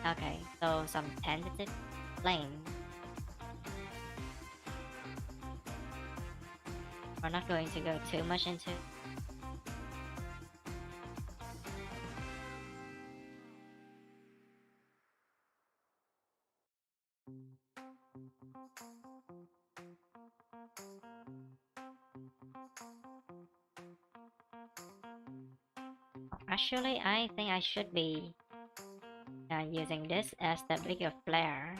Okay, so some tentative flame. We're not going to go too much into. Actually, I think I should be using this as the bigger flare.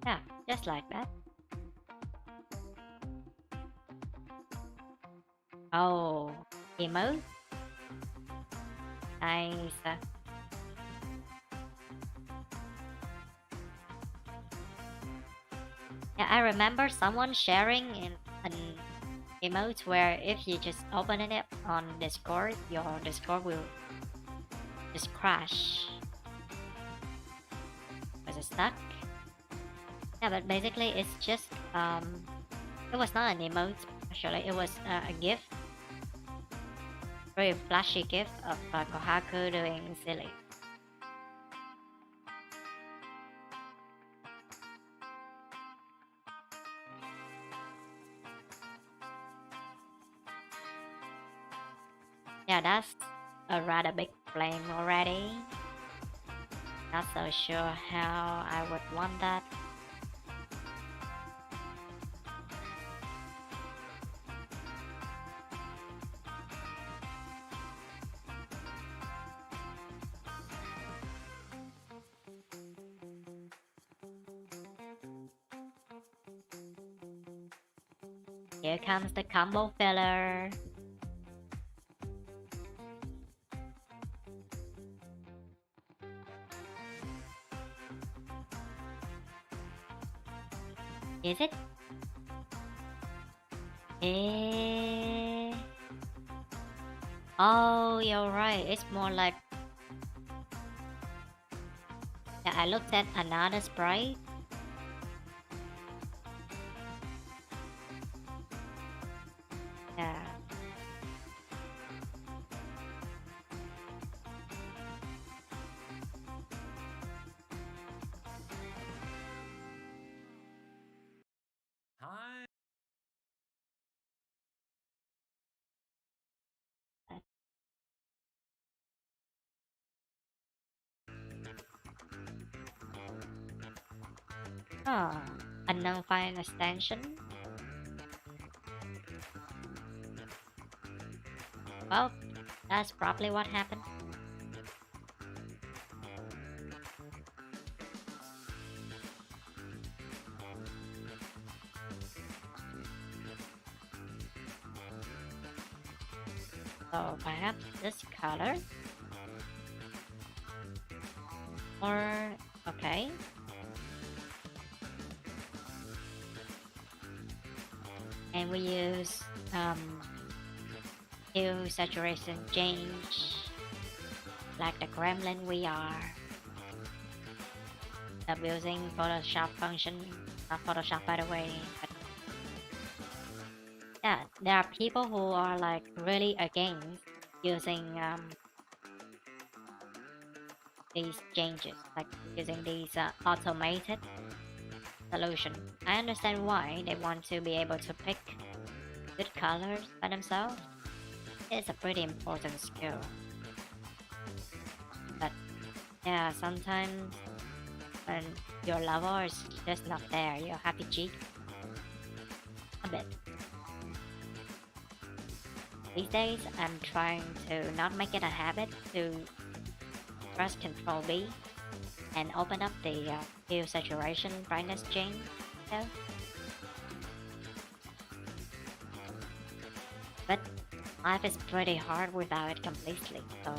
Yeah, just like that. Oh, emote? Nice. Yeah, I remember someone sharing in an emote where if you just open it on Discord, your Discord will just crash. Was it stuck? Yeah, but basically it's just it was not an emote actually, it was a GIF. Very flashy GIF of Kohaku doing silly. Yeah, that's a rather big flame already. Not so sure how I would want that. Here comes the combo filler. Is it? Eh... Oh, you're right. It's more like... Yeah, I looked at another sprite. Yeah. Ah, unknown file extension. Well, that's probably what happened. So perhaps this color? Or, okay. And we use hue saturation change, like the gremlin we are. Using Photoshop function, not Photoshop by the way, but yeah, there are people who are like really against using these changes, like using these automated solution. I understand why they want to be able to pick good colors by themselves. It's a pretty important skill. But yeah, sometimes when your level is just not there, you have to cheat a bit. These days, I'm trying to not make it a habit to press Ctrl B and open up the hue saturation brightness change. So. But life is pretty hard without it completely, so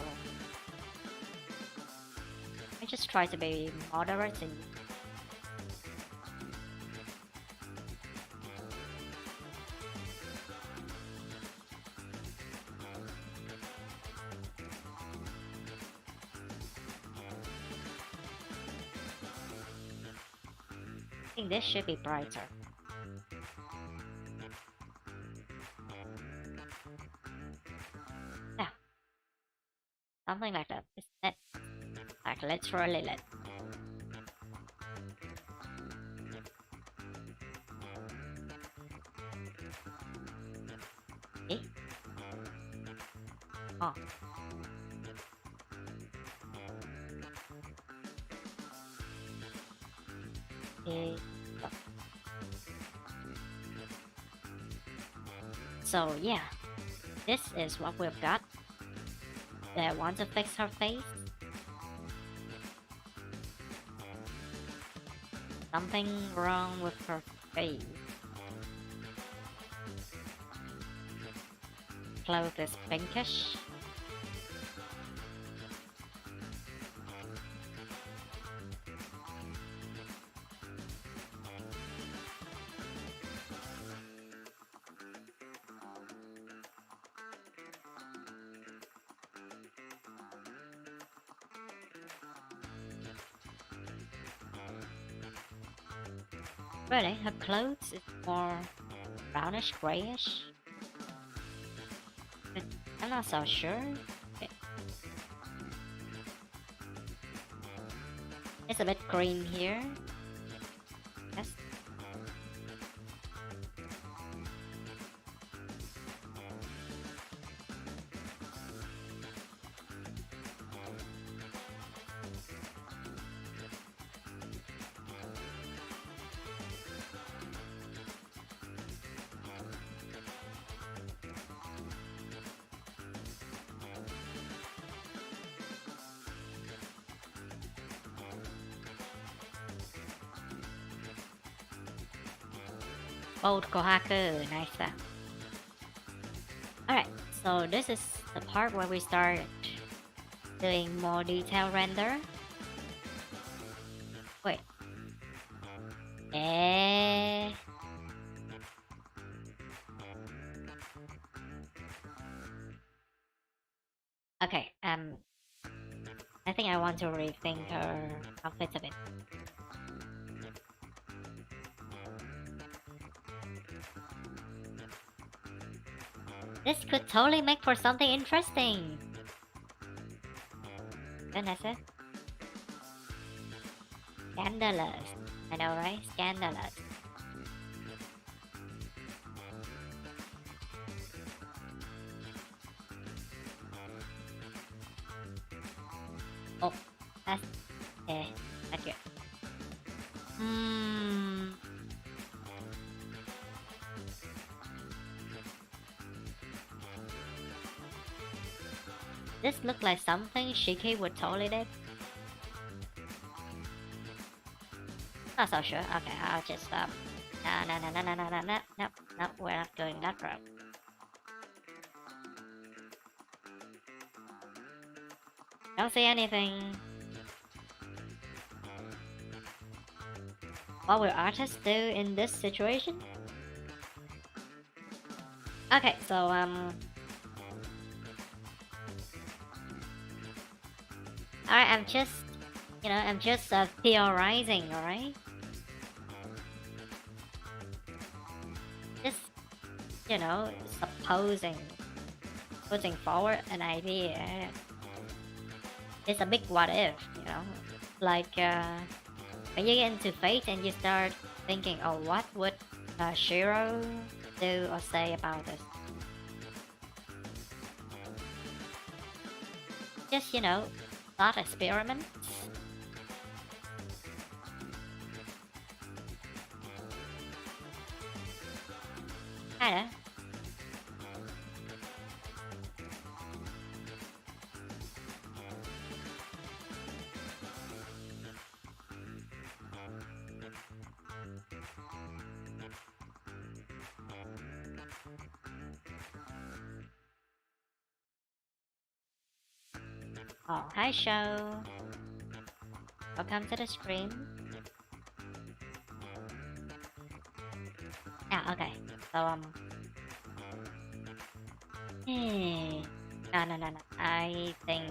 I just try to be moderate and I think this should be brighter. Yeah, something like that. It's lit. Like literally lit. Eh? Oh. Eh, oh. So yeah, this is what we've got. They want to fix her face. Something wrong with her face. Clothes is pinkish. Really, her clothes is more brownish grayish. But I'm not so sure. It's a bit green here. Yes. Old Kohaku, nice stuff. Alright, so this is the part where we start doing more detailed render. Wait. Eh. Okay, I think I want to rethink her outfit a bit. This could totally make for something interesting. Vanessa? Scandalous. I know, right? Scandalous. Oh, that's not good. This looked like something Shiki would totally do. Not so sure. Okay, I'll just no, we're not going that route. Don't see anything. What will artists do in this situation? Okay, so alright, I'm just, I'm just theorizing, alright? Just, supposing, putting forward an idea. It's a big what if, like, when you get into Fate and you start thinking, oh, what would Shiro do or say about this? Just, thought experiments. Kinda. Oh, hi show. Welcome to the stream. Yeah, okay. So no. I think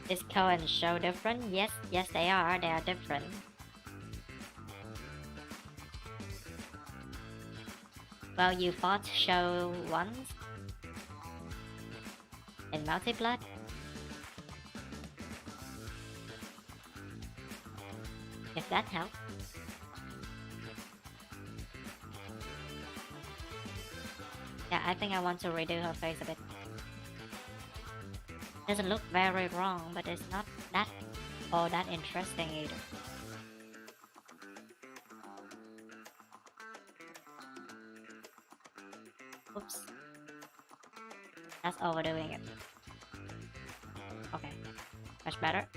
is Co and show different? Yes, they are. They are different. Well, you fought show once in multi-blood. If that helps. Yeah, I think I want to redo her face a bit. Doesn't look very wrong, but it's not that all that interesting either. Oops. That's overdoing it. Okay. Much better.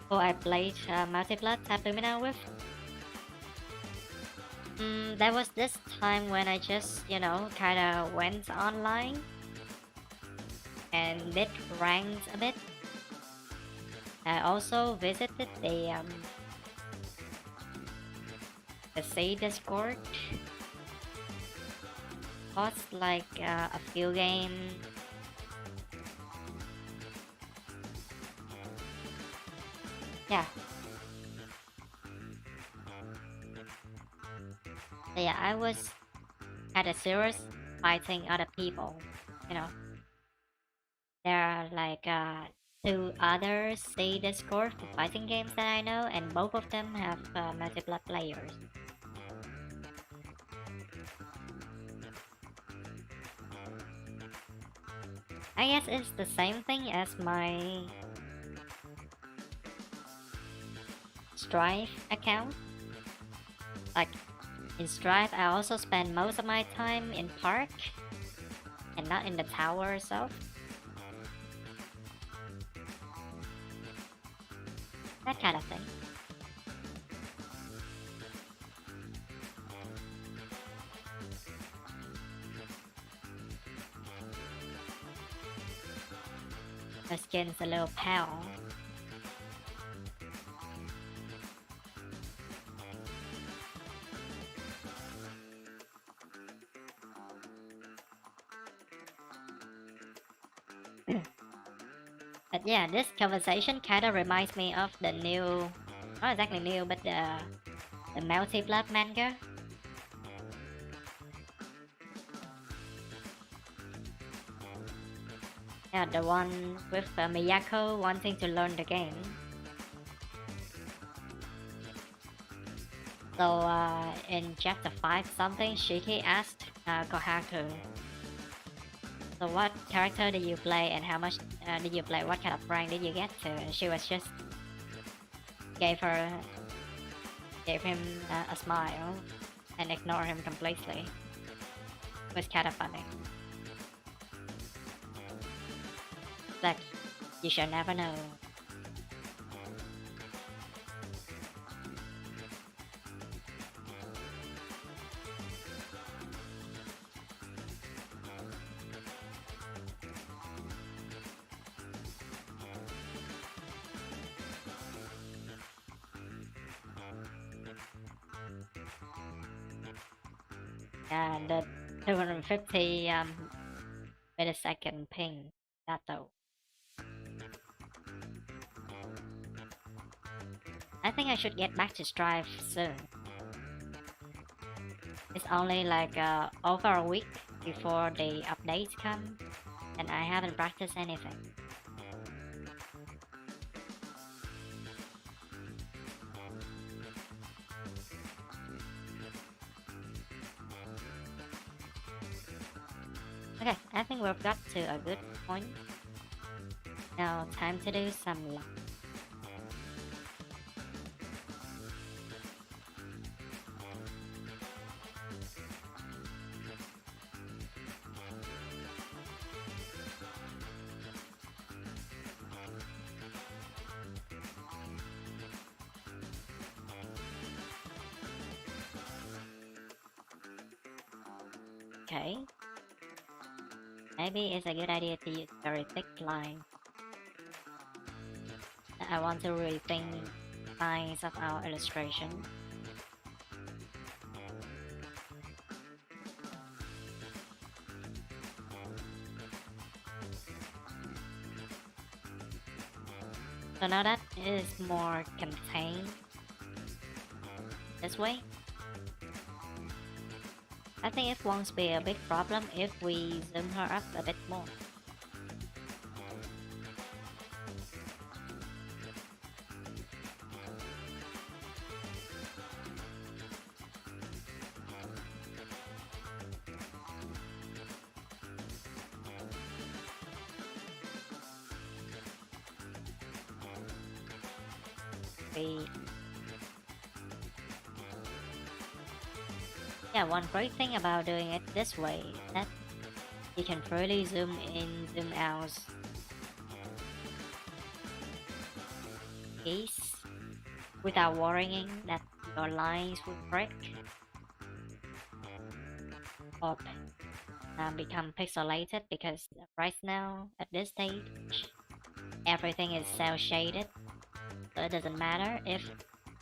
Who I played multiplayer Tap Lumina with. There was this time when I just, kinda went online and did ranked a bit. I also visited the C Discord. Cost like a few games. Yeah. So yeah, I was at a serious fighting other people, you know. There are like 2 other C Discord for fighting games that I know, and both of them have multiplayer players. I guess it's the same thing as my Strive account. Like in Strive, I also spend most of my time in park and not in the tower itself. That kind of thing. My skin's a little pale. But yeah, this conversation kinda reminds me of the new, not exactly new, but the multi-blood manga. Yeah, the one with Miyako wanting to learn the game. So in chapter 5 something, Shiki asked Kohaku, so what character did you play and how much did you play? What kind of rank did you get to? And she was just gave her gave him a smile and ignored him completely. It was kind of funny. Like, you should never know. And the 250 millisecond ping. That though. I think I should get back to Strive soon. It's only like over a week before the updates come, and I haven't practiced anything. Okay, I think we've got to a good point. Now, time to do some luck. Okay. Maybe it's a good idea to use very thick line. I want to rethink lines of our illustration. So now that is more contained this way. I think it won't be a big problem if we zoom her up a bit more. Yeah, one great thing about doing it this way is that you can freely zoom in, zoom out case without worrying that your lines will break or become pixelated, because right now at this stage everything is cel shaded, so it doesn't matter if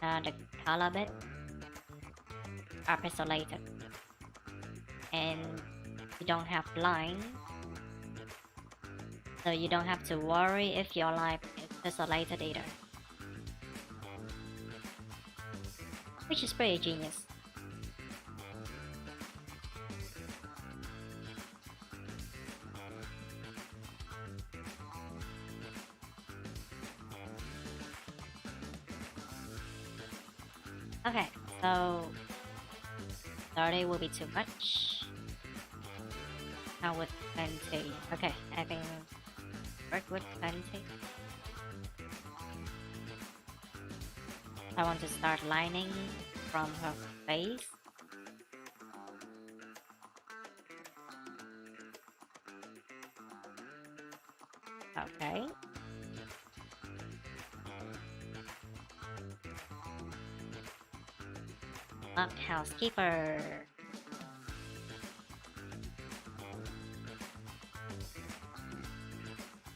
the color bit are pixelated, and you don't have line, so you don't have to worry if your line is pixelated either, which is pretty genius. Okay, so 30 will be too much. How with 20? Okay, I think work with 20. I want to start lining from her face. Okay. Locked housekeeper.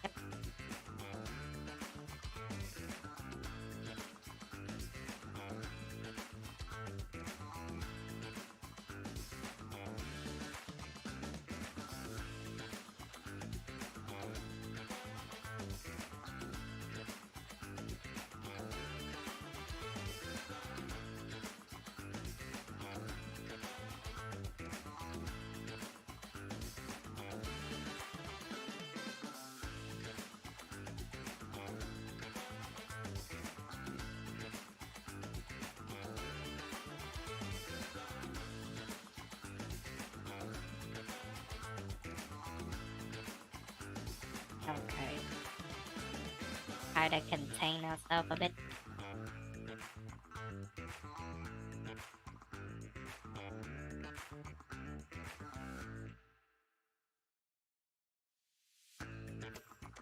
Yep. Okay. Try to contain ourselves a bit.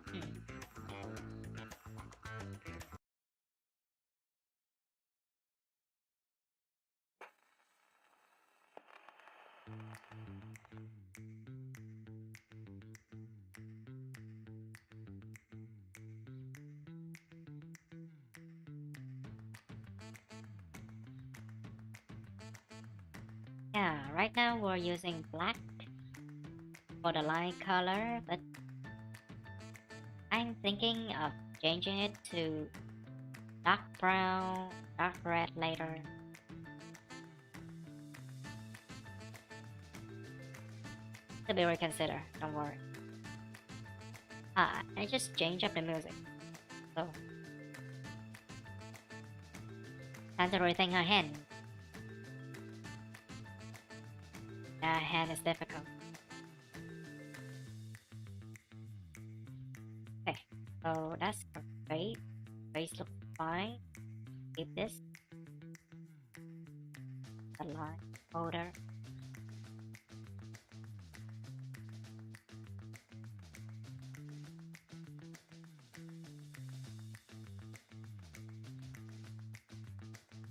Hmm. Yeah, right now we're using black for the line color, but I'm thinking of changing it to dark brown, dark red later. To be reconsidered, don't worry. I just changed up the music, so time to rethink her hand. Her hand is difficult. Okay, so that's her face. Face looks fine. Keep this. The line folder.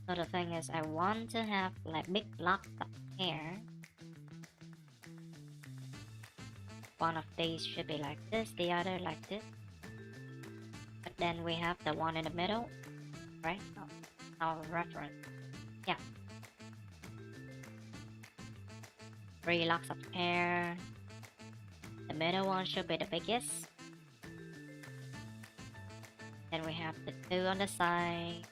So the thing is, I want to have like big blocks of hair. One of these should be like this, the other like this. But then we have the one in the middle, right? Oh, our reference. Yeah. 3 locks of hair. The middle one should be the biggest. Then we have the 2 on the side.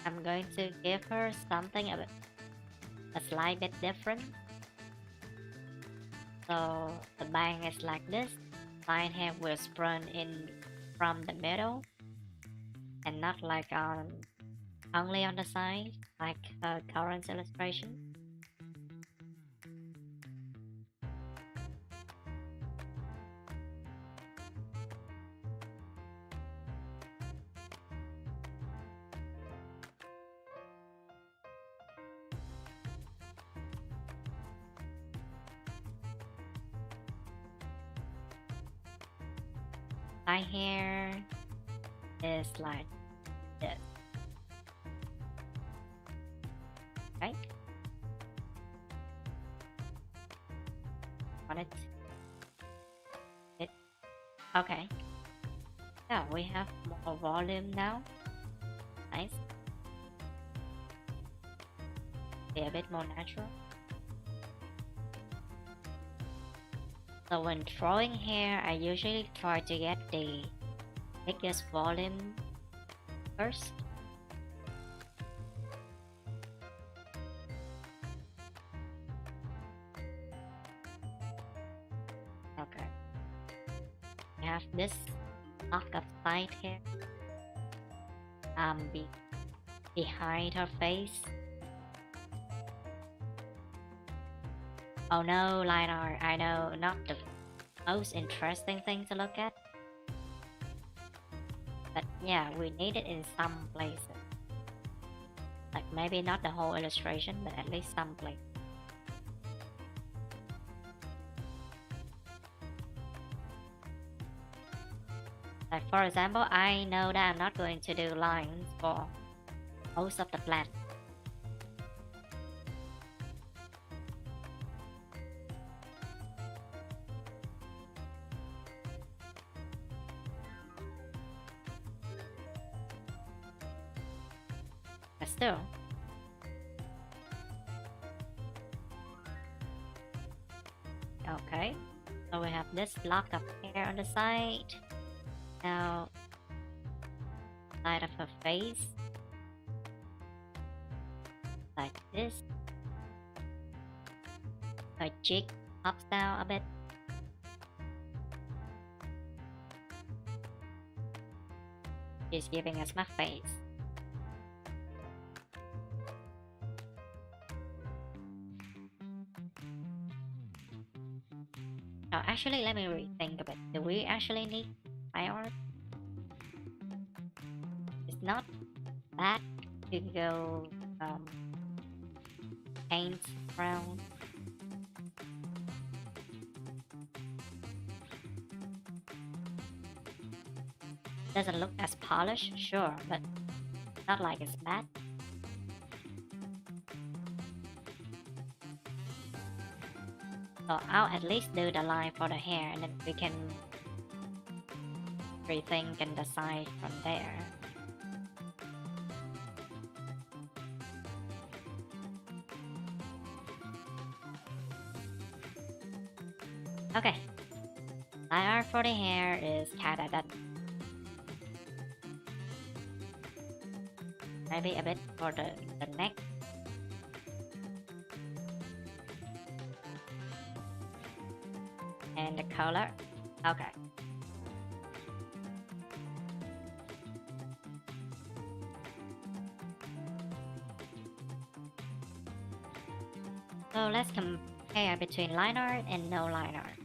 I'm going to give her something a slight bit different. So the bang is like this. Side hair will sprung in from the middle and not like only on the side like current illustration. Side hair is like this. Right? On it. Okay. Yeah, we have more volume now. Nice. Be a bit more natural. So when drawing hair, I usually try to get the biggest volume first. Okay. I have this lock of side hair be behind her face. Oh no, line art. I know, not the most interesting thing to look at. But yeah, we need it in some places. Like maybe not the whole illustration, but at least some place. Like for example, I know that I'm not going to do lines for most of the plant. But still. Okay, so we have this block of hair on the side. Now, side of her face. Like this. Her cheek pops down a bit. She's giving us my face. Now, actually, let me rethink a bit. Do we actually need line art? It's not bad to go um, paint brown. Doesn't look as polished, sure, but not like it's bad. So I'll at least do the line for the hair and then we can rethink and decide from there. Okay, line art for the hair is kinda done. Maybe a bit for the neck. And the color. Okay. So let's compare between line art and no line art.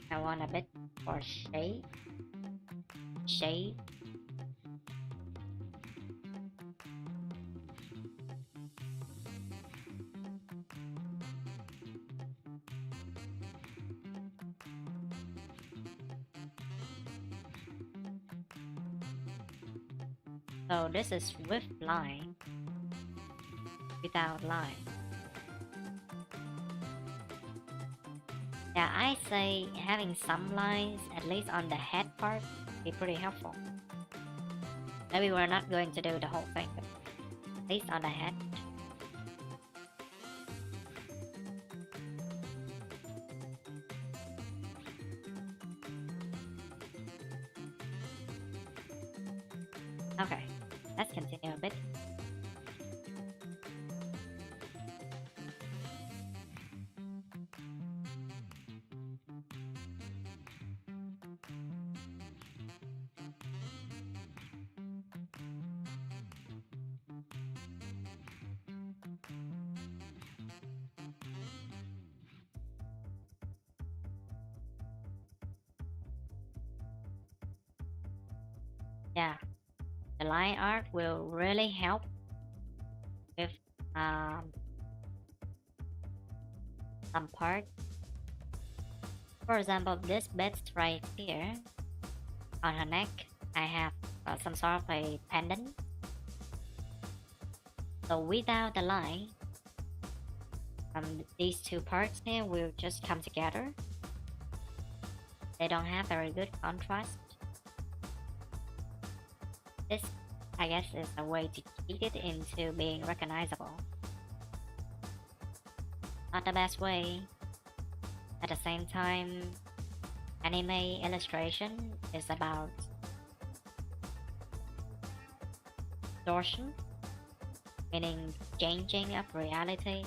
I want a bit for shade. Shade. So this is with line, without line. Yeah, I say having some lines, at least on the head part, be pretty helpful. Maybe we're not going to do the whole thing, but at least on the head. Okay, let's continue a bit. Yeah, the line art will really help with some part. For example, this bit right here on her neck, I have some sort of a pendant. So without the line, these two parts here will just come together. They don't have very good contrast. This, I guess, is a way to keep it into being recognizable. Not the best way. At the same time, anime illustration is about distortion, meaning changing of reality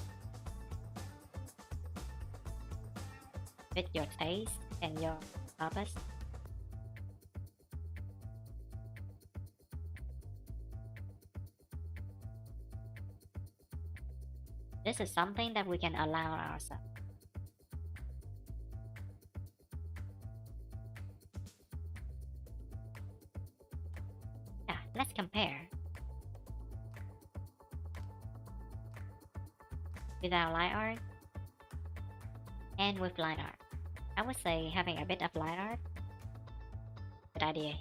with your taste and your purpose. This is something that we can allow ourselves. Yeah, let's compare. Without line art and with line art. I would say having a bit of line art. Good idea.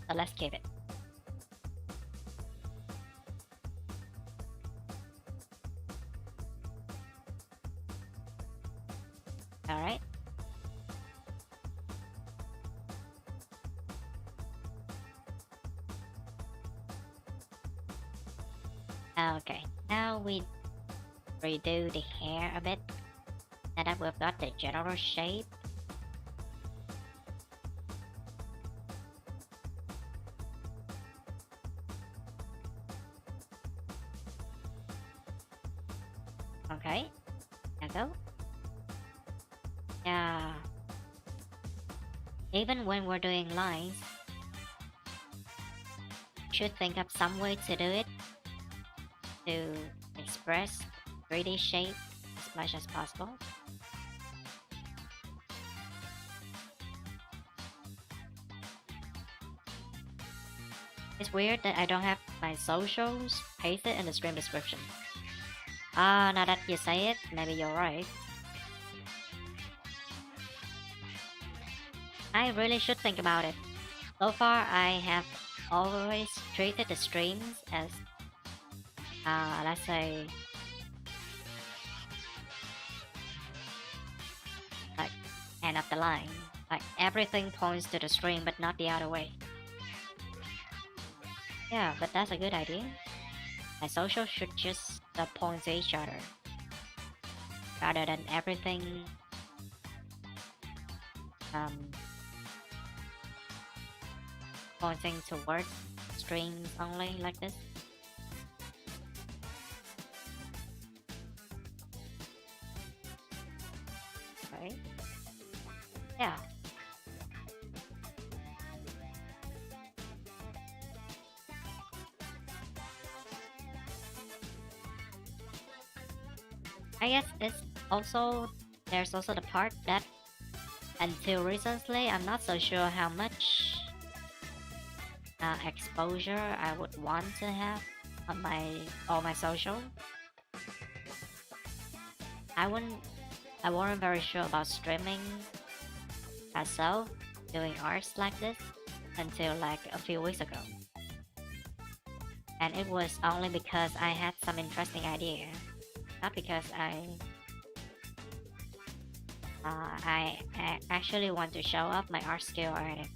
So let's keep it. Alright. Okay, now we redo the hair a bit. Now that we've got the general shape. Okay, now go. Yeah. Even when we're doing lines, should think of some way to do it to express 3D shape as much as possible. It's weird that I don't have my socials pasted in the stream description. Ah, now that you say it, maybe you're right. I really should think about it. So far, I have always treated the streams as, let's say, like, end of the line. Like, everything points to the stream, but not the other way. Yeah, but that's a good idea. My social should just point to each other, rather than everything pointing towards streams only like this. Okay. Yeah. I guess there's also the part that until recently I'm not so sure how much exposure I would want to have on all my social. I wasn't very sure about streaming myself doing arts like this until like a few weeks ago. And it was only because I had some interesting idea, not because I actually want to show off my art skill or anything.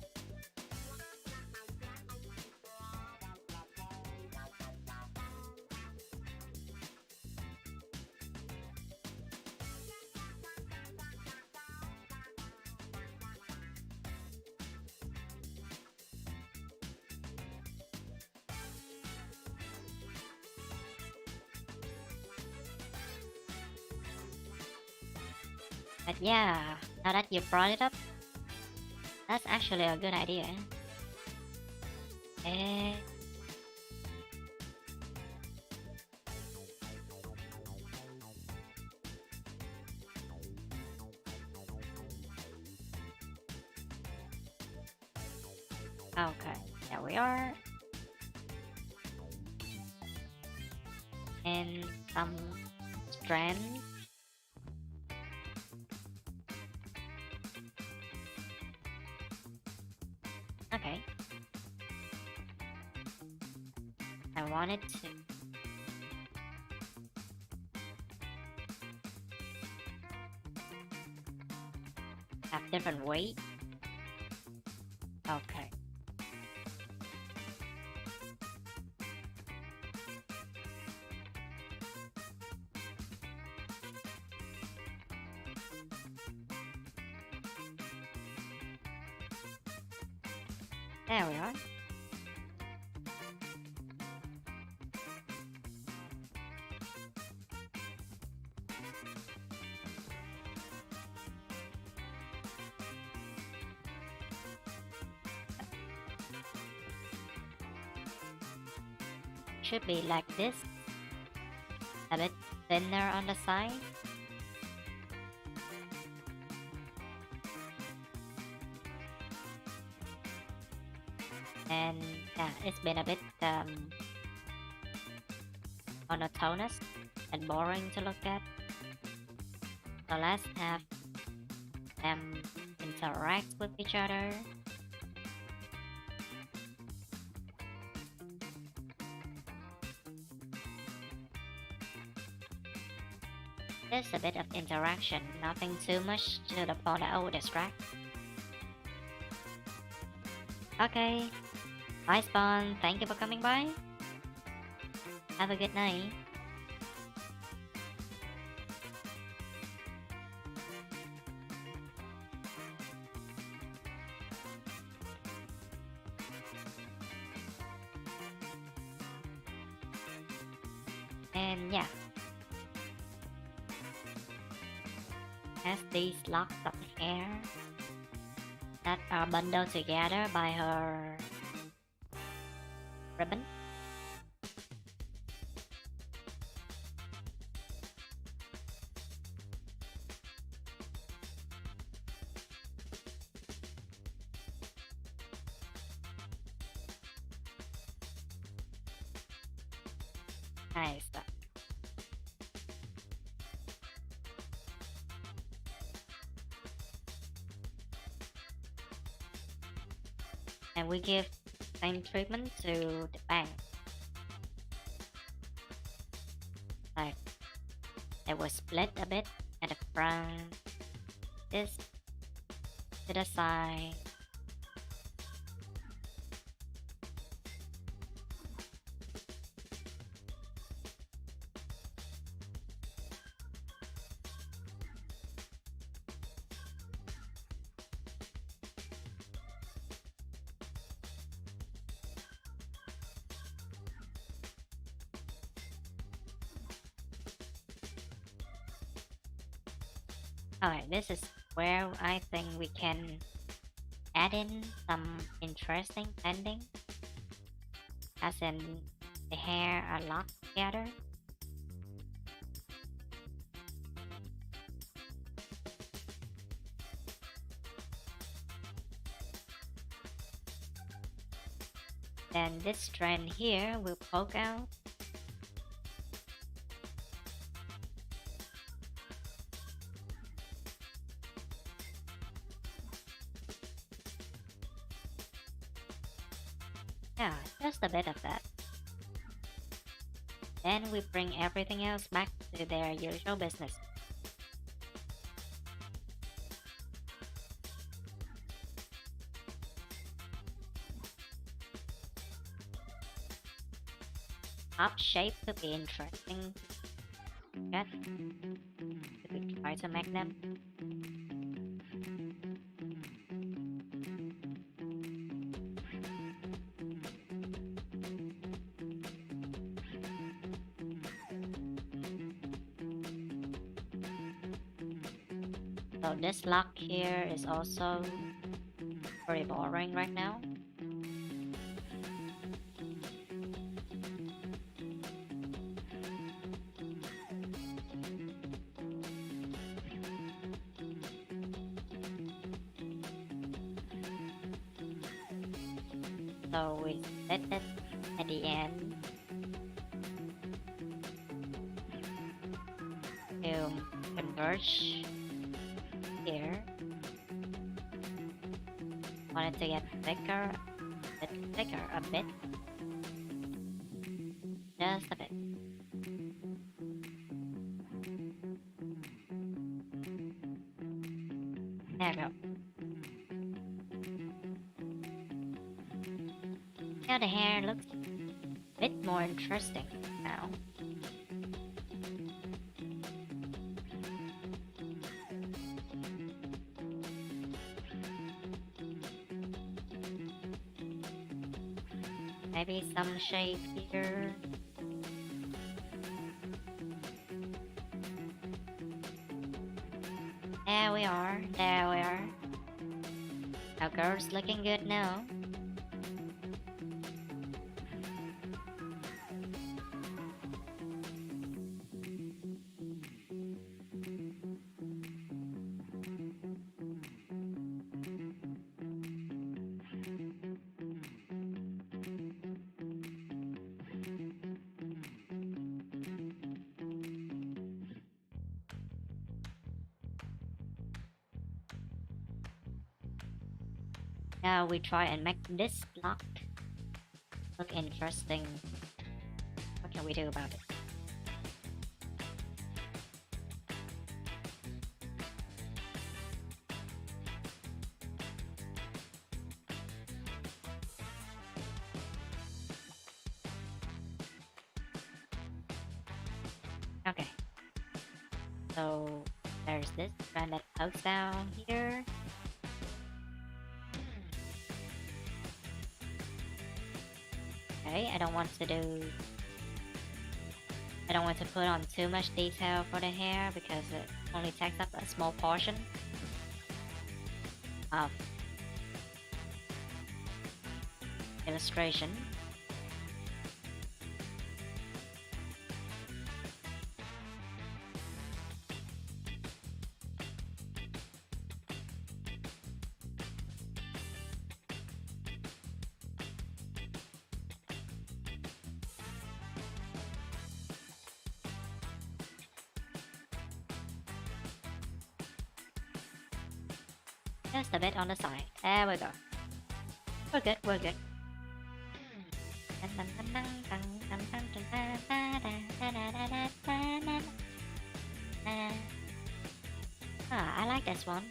But yeah, now that you brought it up, that's actually a good idea. Eh. Okay, there we are. And some strands. Okay. I wanted to have different weight. Okay. There we are. Should be like this. A bit thinner on the side. And yeah, it's been a bit monotonous and boring to look at. So let's have them interact with each other. Just a bit of interaction, nothing too much to the point that I would distract. Okay, bye Spawn, thank you for coming by. Have a good night. And yeah, has these locks of hair that are bundled together by her ribbon. Nice. And we give same treatment to the bank. Like it was split a bit at the front, this to the side. Alright, this is where I think we can add in some interesting blending, as in the hair are locked together. Then this strand here will poke out. Yeah, just a bit of that. Then we bring everything else back to their usual business. Top shape could be interesting. Good. Could we try to make them? So this lock here is also pretty boring right now. So we set it at the end to converge here. Want it to get thicker, a bit, just a bit. There we go. Now the hair looks a bit more interesting now. Maybe some shape here. There we are, there we are. Our girl's looking good now. Now we try and make this block look interesting. What can we do about it? Okay. So there's this strand that pokes down here. Okay, I don't want to put on too much detail for the hair because it only takes up a small portion of illustration. Just a bit on the side. There we go. We're good, we're good. I like this one.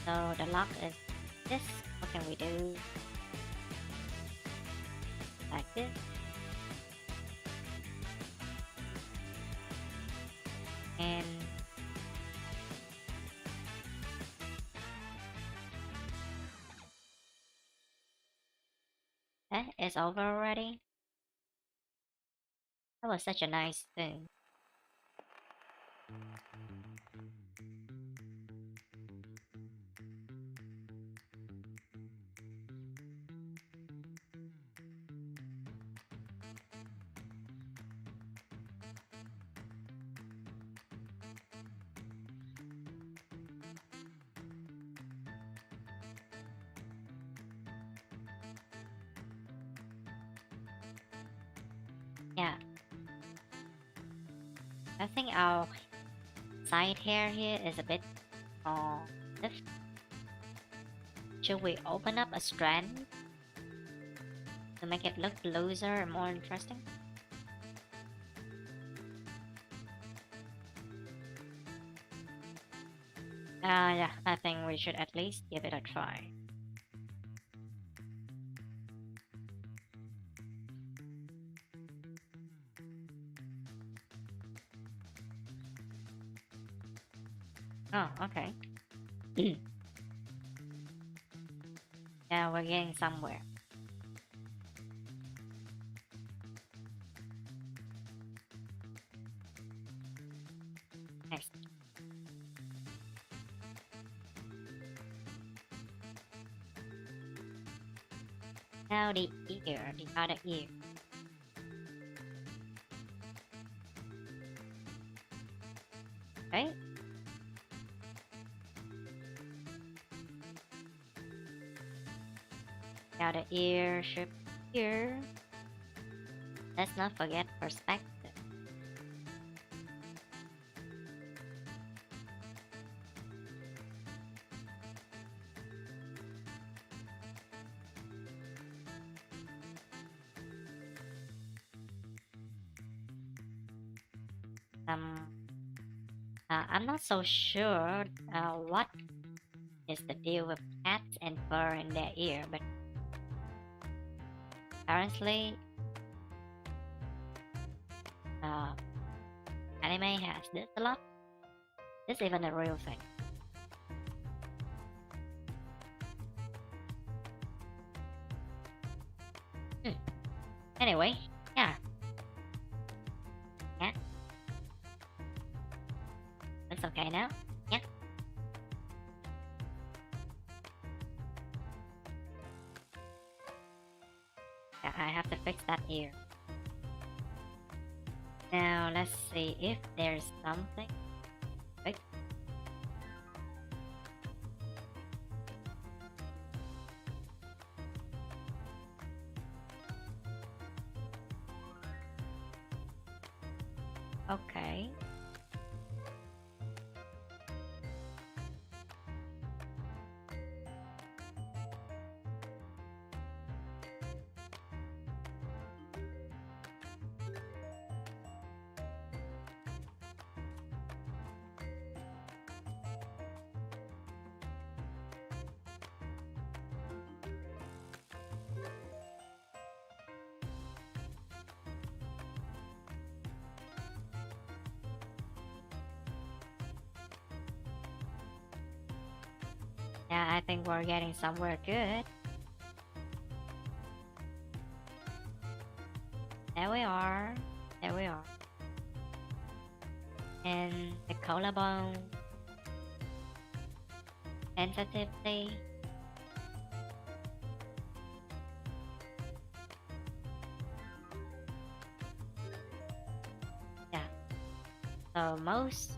So the lock is this. What can we do? Like this. And it's over already. That was such a nice thing. Yeah. I think our side hair here is a bit stiff. Should we open up a strand to make it look looser and more interesting? Yeah, I think we should at least give it a try. Oh, okay. Yeah, we're getting somewhere. Next. Now the ear, the other ear. Right? Now the ear should be here. Let's not forget perspective. I'm not so sure what is the deal with cats and fur in their ear, but apparently anime has this a lot. This is even a real thing. Anyway, yeah. Yeah. It's okay now. Yeah. Yeah, I have to fix that ear. Now let's see if there's something. Wait. Okay. Yeah, I think we're getting somewhere good. There we are. There we are. And the collarbone. Tentatively. So most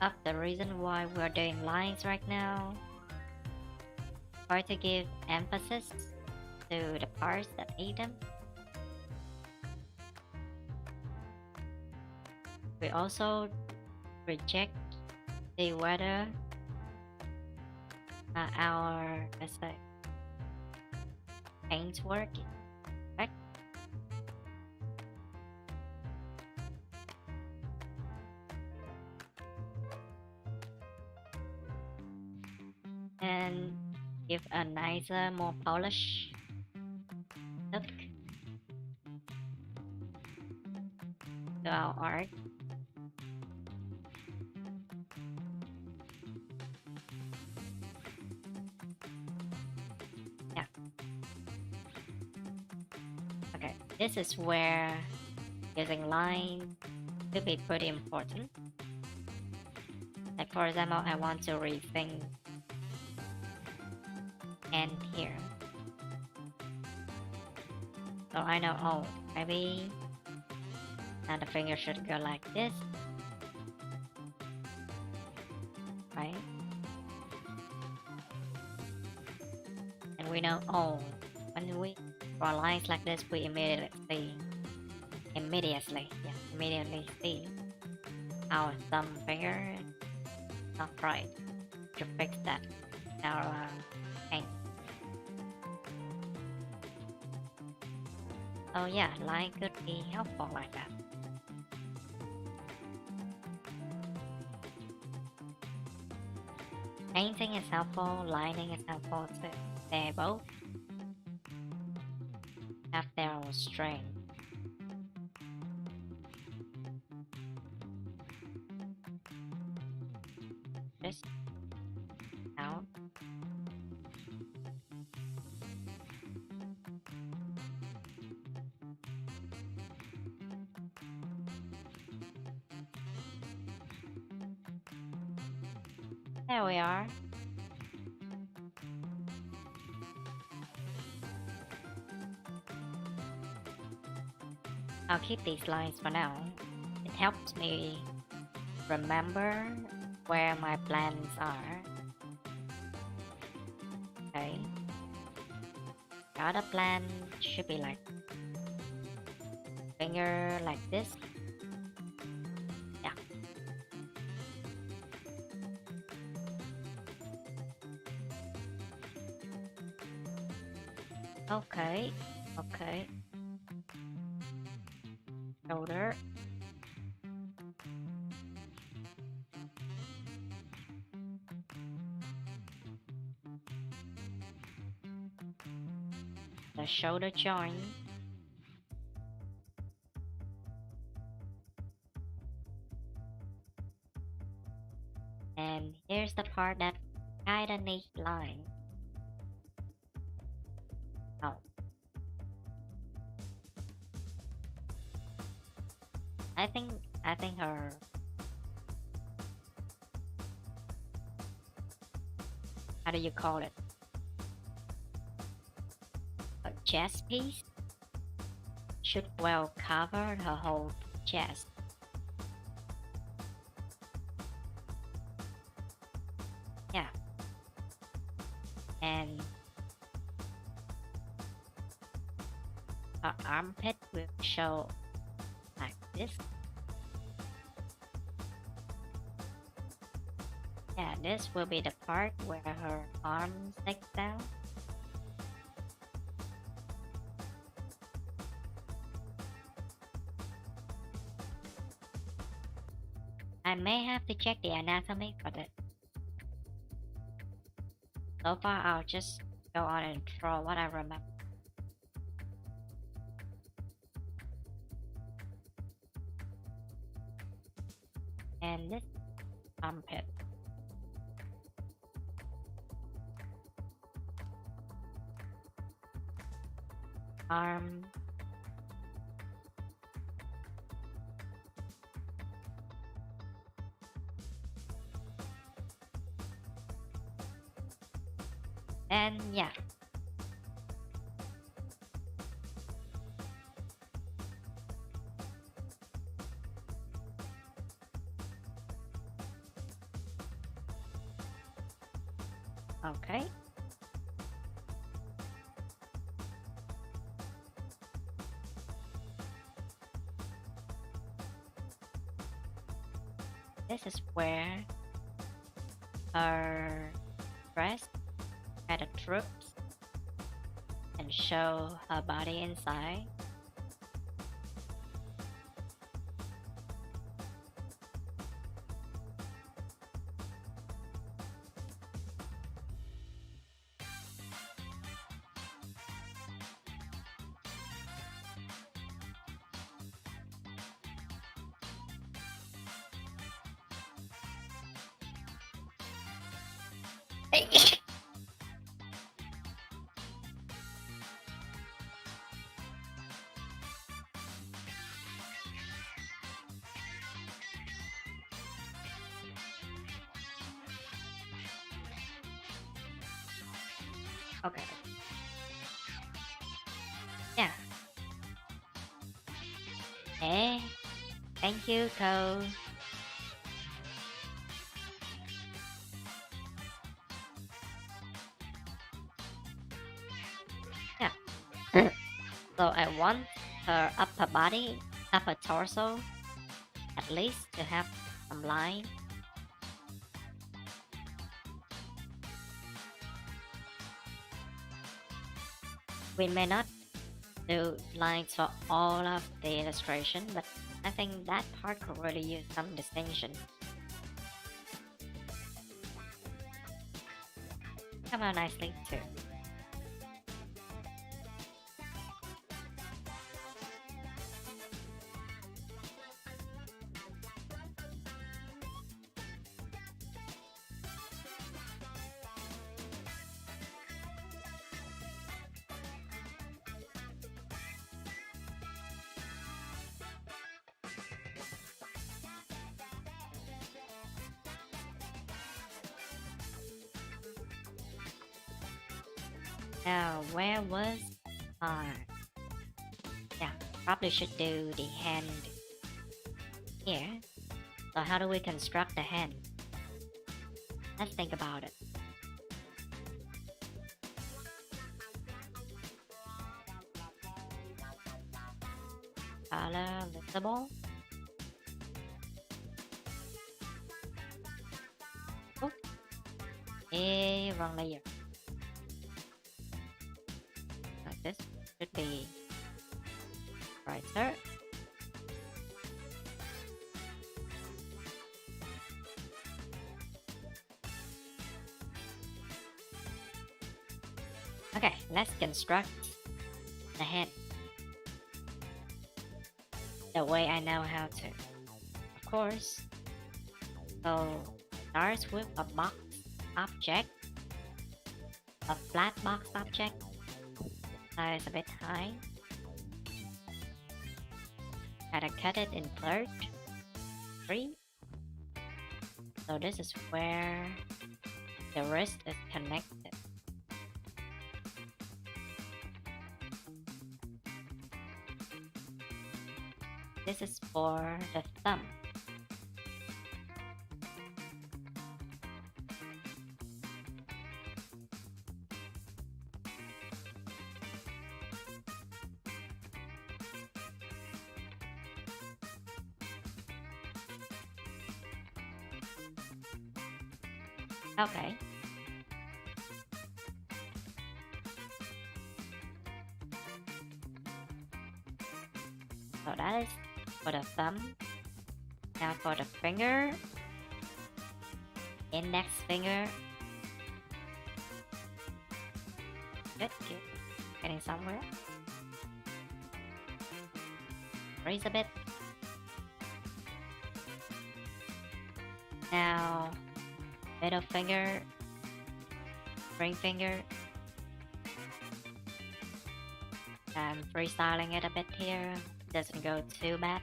of the reason why we're doing lines right now are to give emphasis to the parts that need them. We also reject the whether our, let's say, paints work, right? And give a nicer, more polished look to our art. Yeah. Okay, this is where using line will be pretty important. Like for example, I want to rethink and here. So I know, oh, maybe now the finger should go like this, right? And we know, oh, when we draw lines like this, we immediately see our thumb finger is not right. To fix that, our paint. Oh yeah, line could be helpful like that. Painting is helpful, lining is helpful too. They both have their own strength. Just out. There we are. I'll keep these lines for now. It helps me remember where my plans are. Okay. The other plan should be like finger like this. Yeah. Okay. Okay. Shoulder. The shoulder joint. And here's the part that kinda needs line. Oh. I think her how do you call it? A chest piece should well cover her whole chest. Yeah. And her armpit will show like this. Yeah, this will be the part where her arm sticks down. I may have to check the anatomy for this. So far, I'll just go on and draw what I remember. And this armpit. Arm. And yeah. Okay. This is where her breast kind of droops and show her body inside. Okay. Yeah. Hey, thank you, Cole. Yeah. So I want her upper body, upper torso, at least to have some line. We may not do lines for all of the illustration, but I think that part could really use some distinction. Come out nicely too. Now, where was our... Yeah, probably should do the hand here. So how do we construct the hand? Let's think about it. Color visible. Oh, wrong layer. Like this should be brighter. Okay, let's construct the head the way I know how to. Of course. So starts with a box object, a flat box object, size a bit high. Gotta cut it in third, 3. So this is where the wrist is connected. This is for the thumb. Okay. So that is for the thumb. Now for the finger, index finger. Good, good. Getting somewhere. Raise a bit. Now, middle finger, ring finger. I'm freestyling it a bit here. Doesn't go too bad.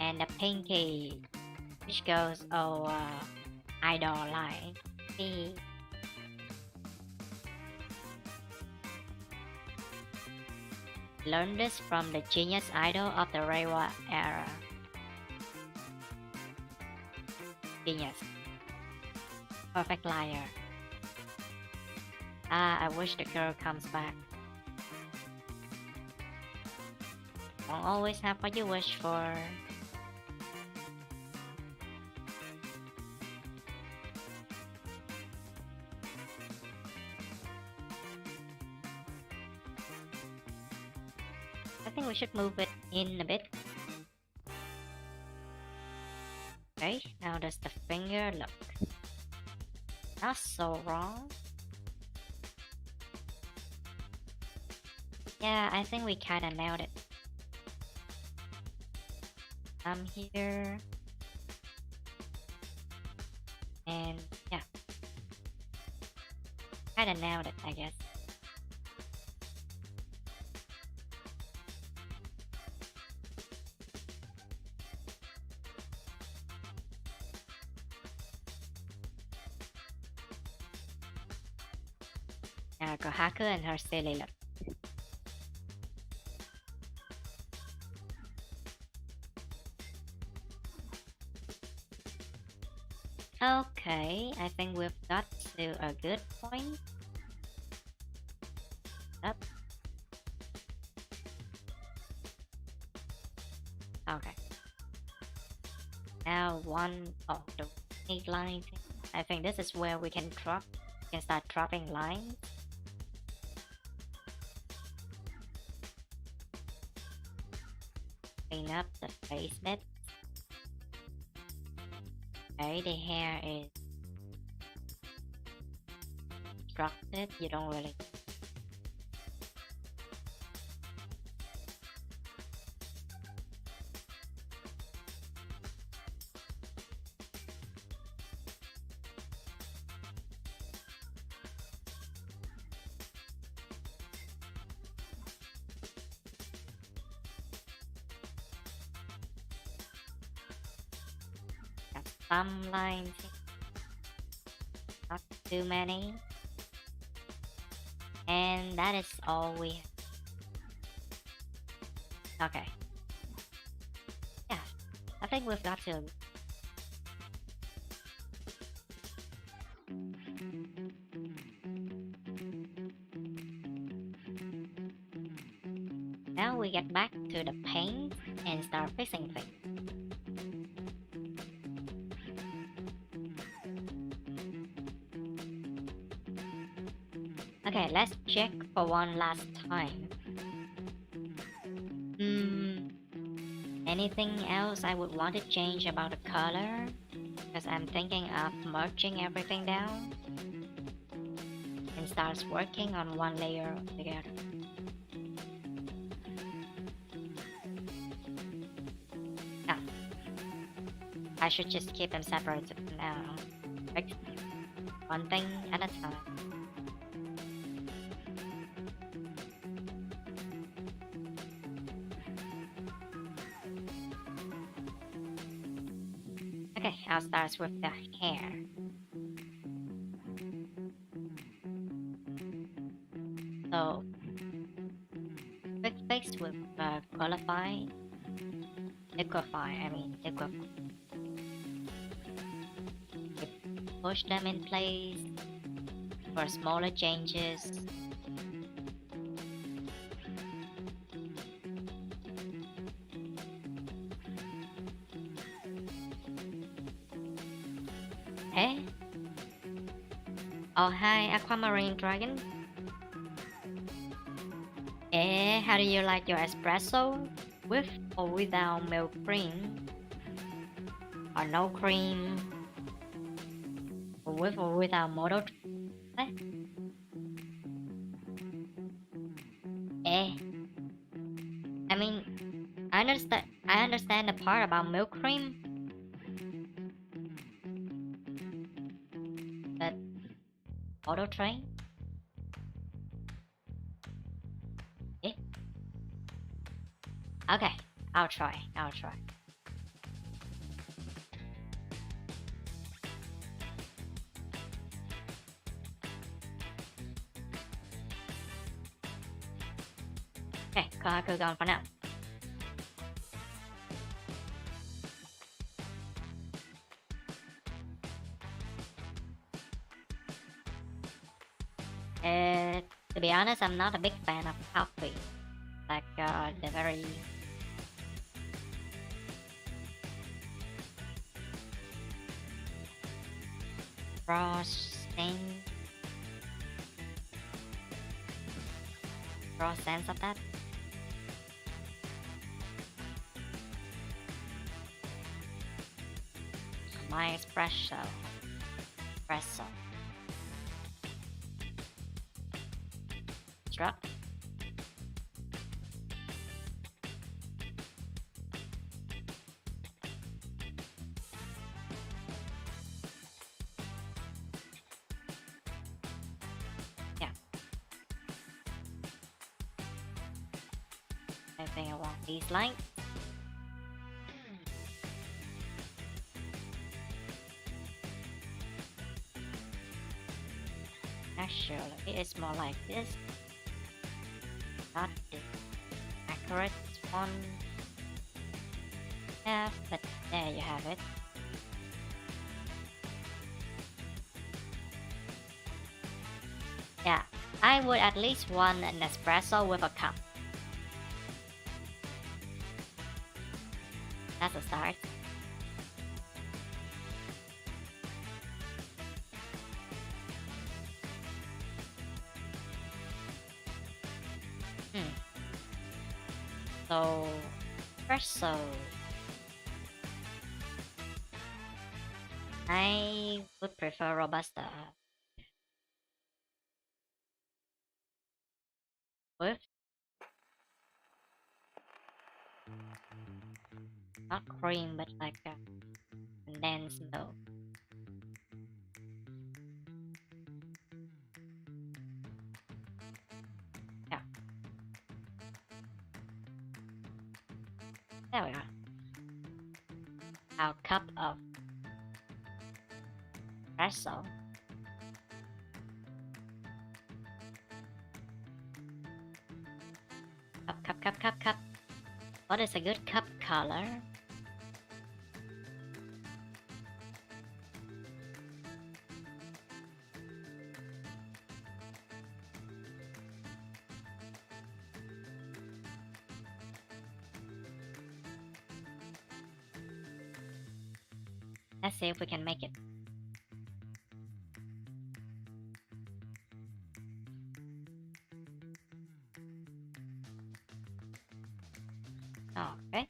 And the pinky, which goes idol line. Learned this from the genius idol of the Reiwa era. Genius. Perfect liar. Ah, I wish the girl comes back. Don't always have what you wish for. I think we should move it in a bit. Okay, how does the finger look? Not so wrong. Yeah, I think we kinda nailed it. Here. And yeah. Kinda nailed it, I guess. Now Kohaku and her silly look. Okay, I think we've got to a good point. Up. Okay. Now the need line thing. I think this is where we can drop. We can start dropping lines. Clean up the face bit. Okay, the hair is constructed. You don't really. Some lines, not too many, and that is all we have. Okay, yeah, I think we've got to. Now we get back to the paint and start fixing things. Okay, let's check for one last time. Anything else I would want to change about the color? Because I'm thinking of merging everything down and starts working on one layer together. No, I should just keep them separated now. One thing at a time. Okay, I'll start with the hair. So, quick fix with liquefy. Push them in place for smaller changes. Hey? Oh, hi, Aquamarine Dragon. How do you like your espresso? With or without milk cream? Or no cream? Or with or without motor? I mean, I understand the part about milk cream. But auto train? Okay, I'll try. Okay, Kohaku gone for now. To be honest, I'm not a big fan of coffee. Like, the very raw sense of that. My espresso. Struck. Yeah. I think I want these lines. Actually, it's more like this. Not the accurate one. Yeah, but there you have it. Yeah, I would at least want an espresso with a cup. That's a start. So, espresso. I would prefer Robusta with not cream, but like a condensed milk. Yeah, there we are. Our cup of espresso. Cup. What is a good cup color? Let's see if we can make it. Okay.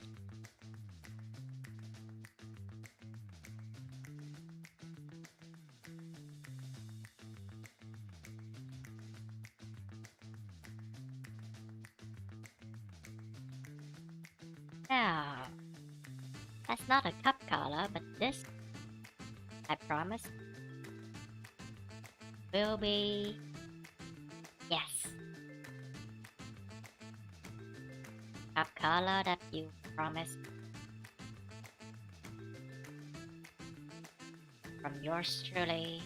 Now, that's not a cup color, but this, I promise, will be... Yes. Cup color that you promised. From yours truly.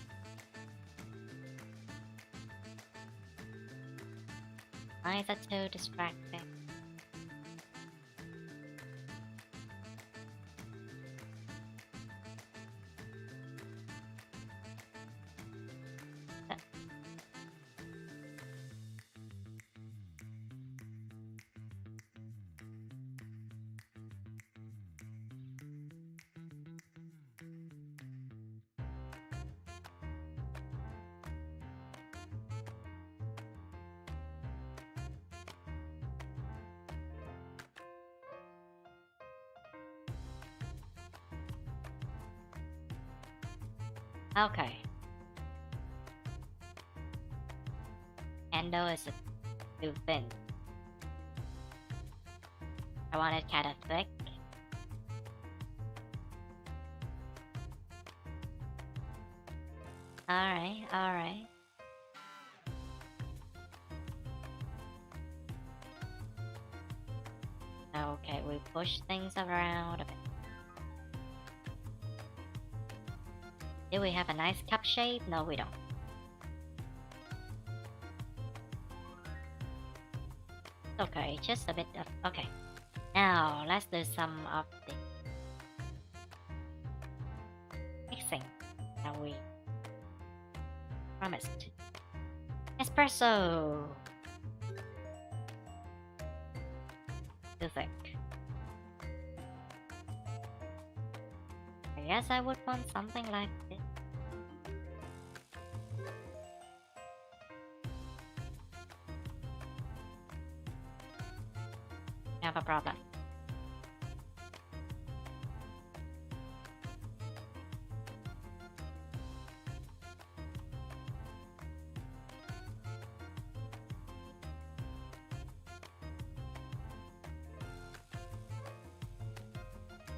Eyes are too distracting. Okay. Handle is too thin. I want it kind of thick. Alright. Okay, we push things around a bit. Do we have a nice cup shape? No, we don't. Okay, just a bit of. Okay. Now, let's do some of the mixing that we promised. Espresso! You think? I guess I would want something like this. Have a problem.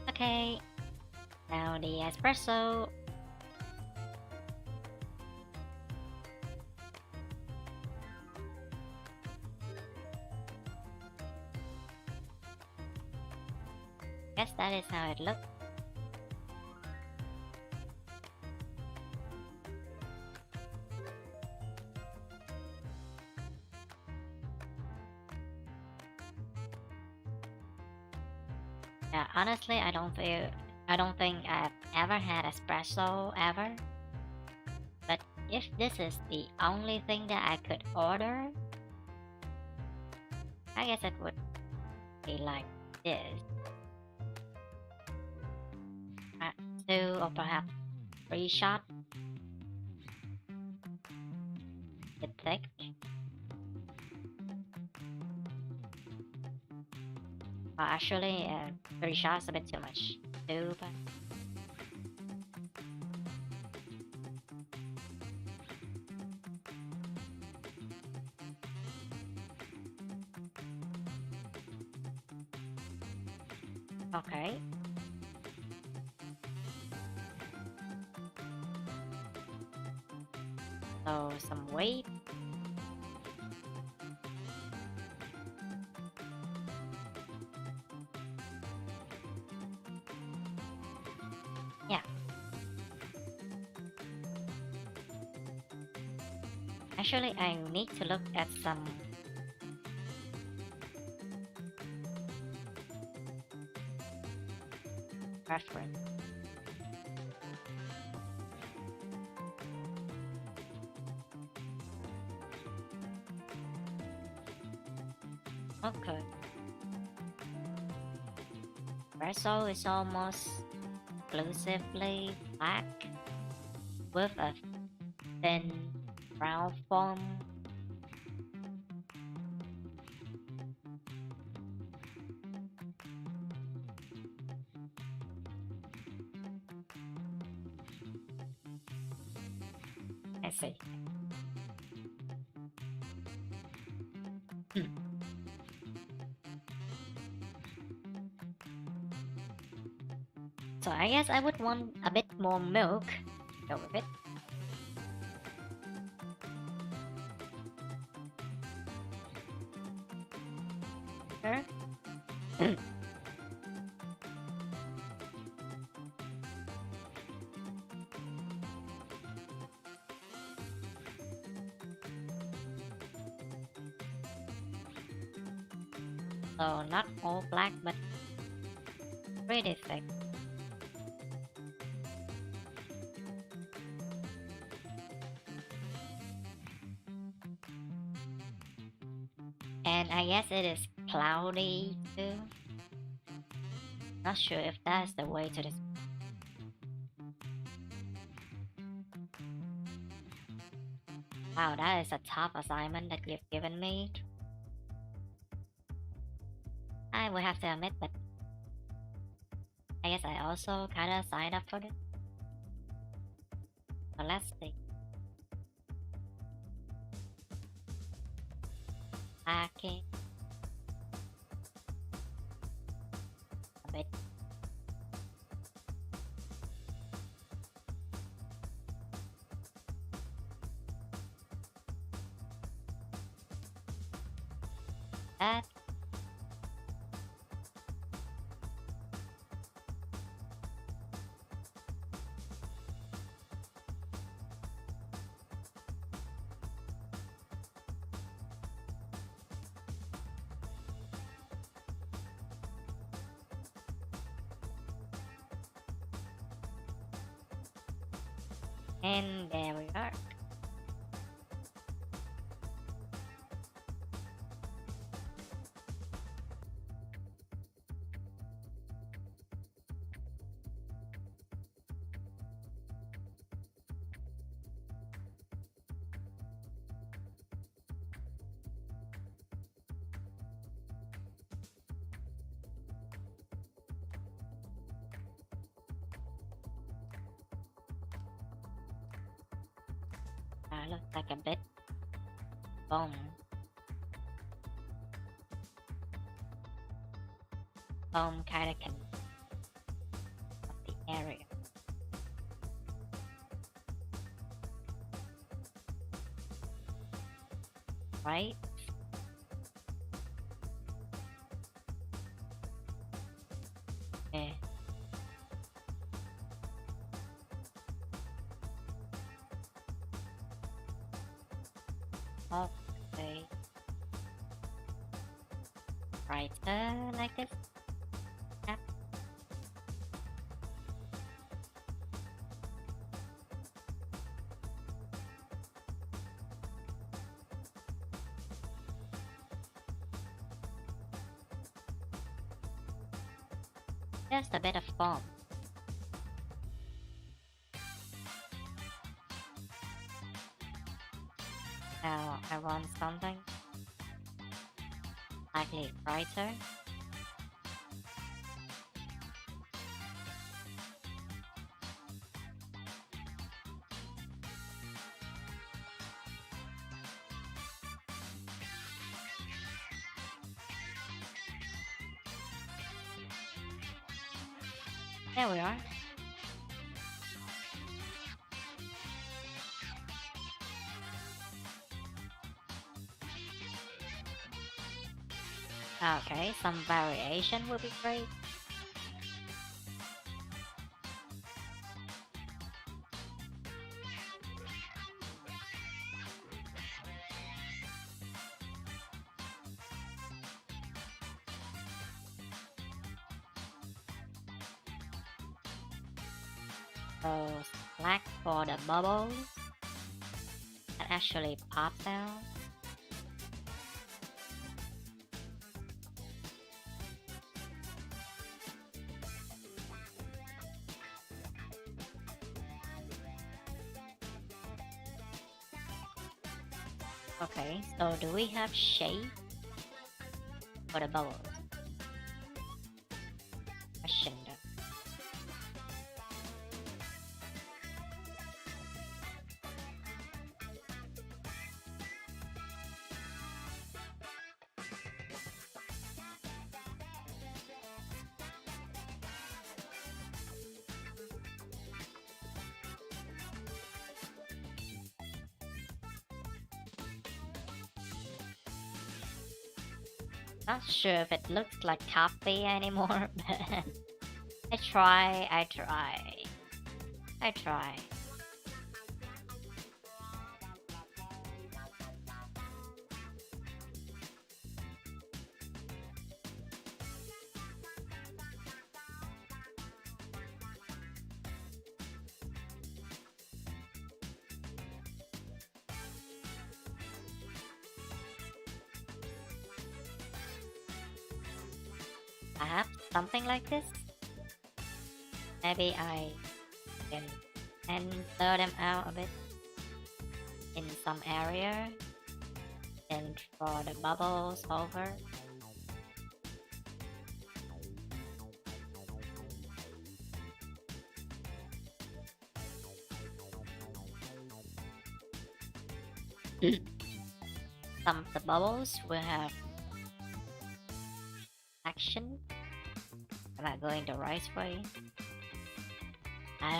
Okay, now the espresso. Guess that is how it looks. Yeah, honestly, I don't think I've ever had espresso ever. But if this is the only thing that I could order, I guess it would be like this. 2 or perhaps 3 shot. Bit thick. Actually, 3 shots a bit too much. 2, but okay. So some weight. Yeah. Actually, I need to look at some reference. Okay. Espresso is almost exclusively black with a thin brown foam. I see. Hmm. So I guess I would want a bit more milk. Go with it. Sure. So not all black, but pretty thick. And I guess it is cloudy too. Not sure if that's the way to describe. Wow, that is a tough assignment that you've given me. I will have to admit that I guess I also kinda signed up for this. So let's see. Packing a bit. That And there we are. Looks like a bit. Boom. Boom kinda can of the area. Right? Yeah. Okay. Right, like this. Yep. Just a bit of foam. Now I want something slightly brighter. There we are. Okay, some variation would be great. So black for the bubbles that actually pops out. Okay, so do we have shade for the bubbles? Question though. Not sure if it looks like coffee anymore, but I try. Perhaps something like this? Maybe I can center them out a bit in some area and draw the bubbles over. Some of the bubbles will have action. Am I going the right way? I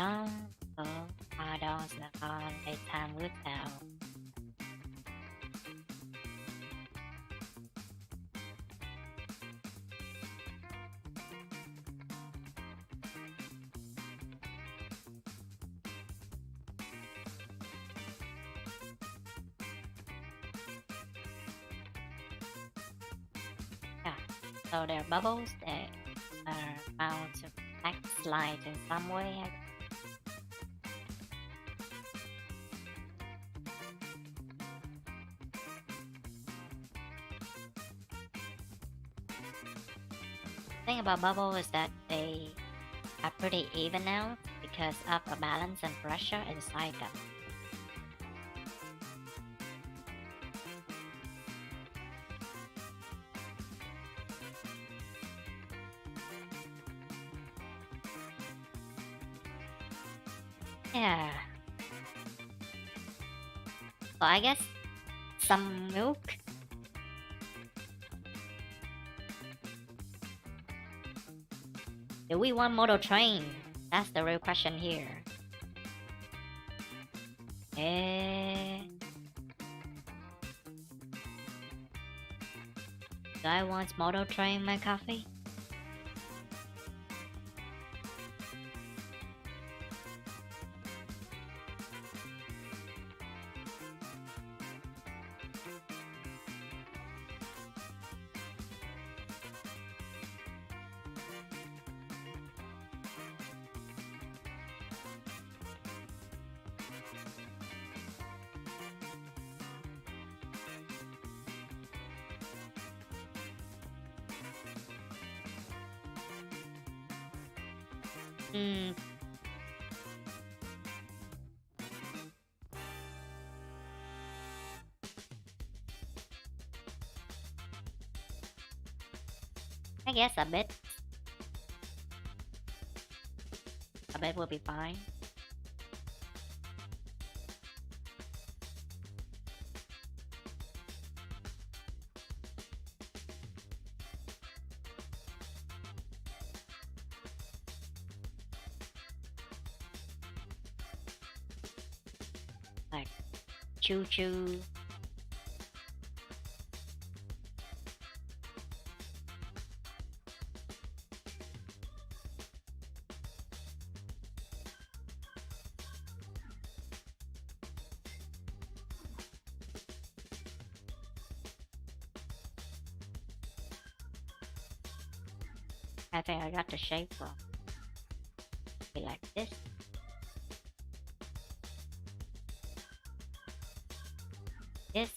don't know. I don't know. Only time will tell. Yeah, so there are bubbles that are bound to act slide in some way. thing about bubble is that they are pretty even now because of a balance and pressure inside them. Yeah. So I guess some milk. Do we want model train? That's the real question here. Eh. Do I want model train my coffee? Hmm. I guess a bit. A bit will be fine. Like, choo choo. I think I got the shape wrong. Be like this. This.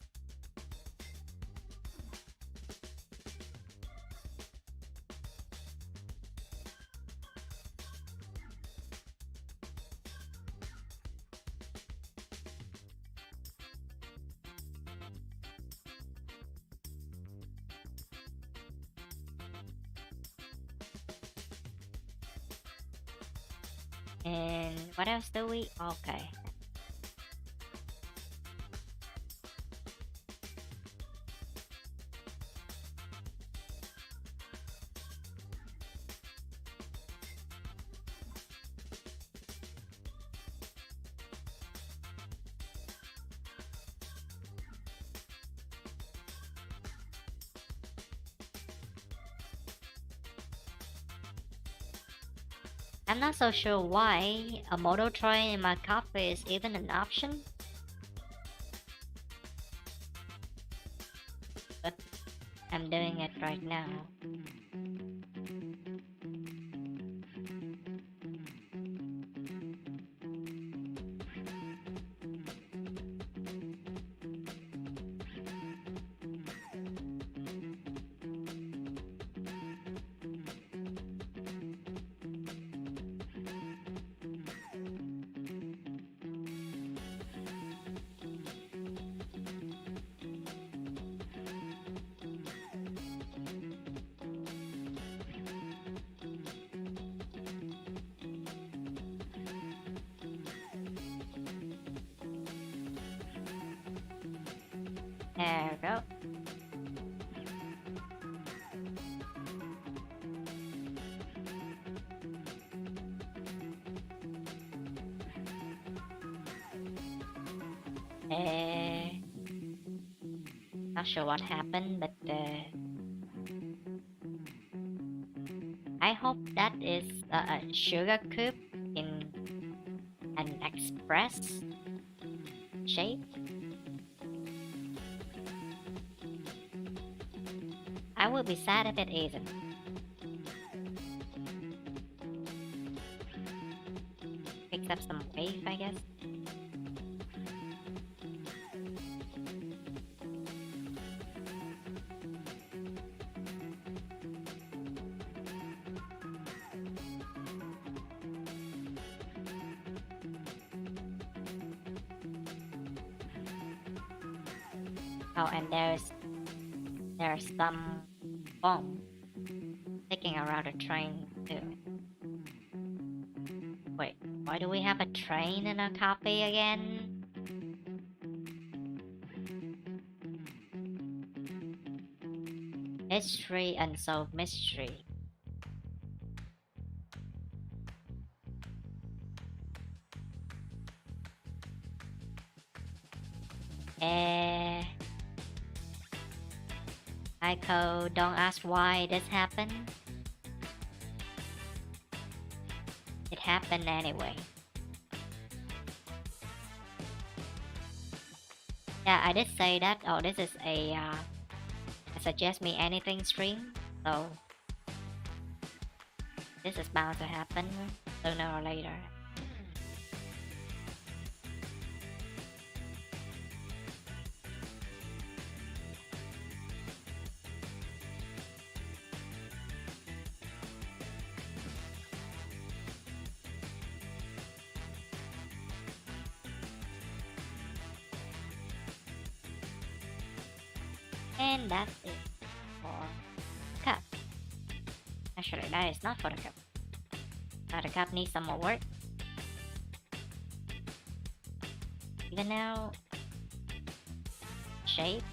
And what else do we? Okay. I'm not so sure why a motor train in my coffee is even an option. But I'm doing it right now. There we go. Not sure what happened, but I hope that is a sugar cube in an express shape. I will be sad if it isn't. Picks up some wave, I guess. Oh, and there's some foam sticking around the train too. Wait, why do we have a train in a copy again? History Unsolved Mystery. Eh, Aiko, don't ask why this happened. It happened anyway. Yeah, I did say that. Oh, this is a suggest me anything stream. So this is bound to happen sooner or later. And that's it for cup. Actually, that is not for the cup. The cup needs some more work. Even now, shape.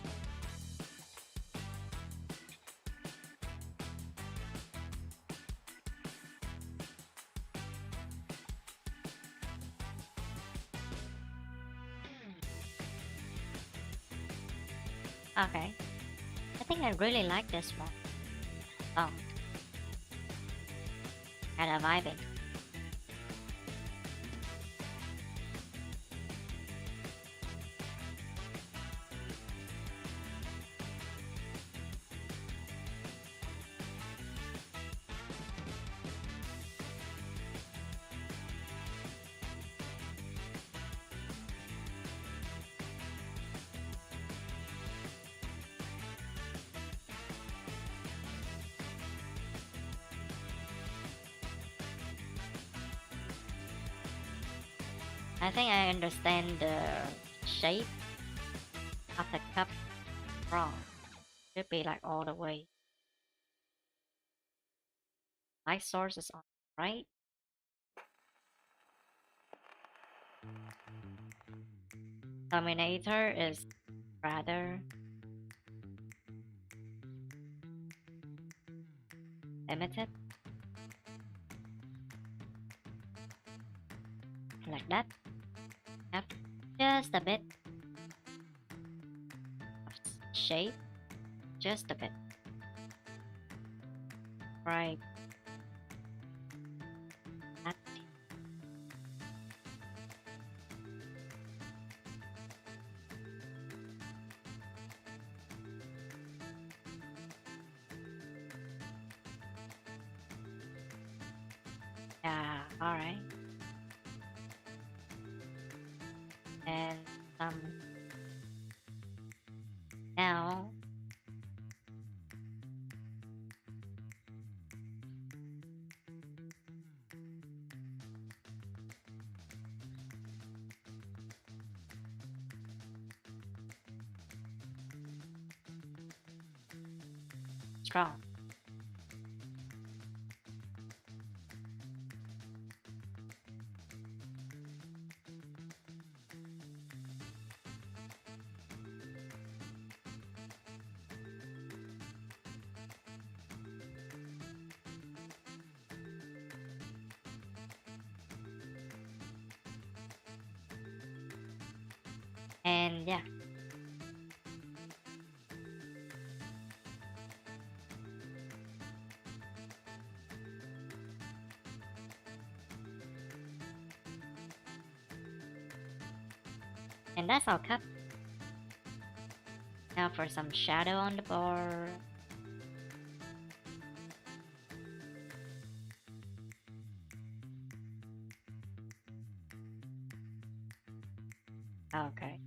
Okay. I think I really like this one. Kinda vibing. I think I understand the shape of the cup wrong. Should be like all the way. Light source is on the right. Terminator is rather limited. Like that. Have just a bit of shape. Just a bit. Right. That. Yeah, alright. And now strong. And yeah. And that's our cup. Now for some shadow on the board. Okay.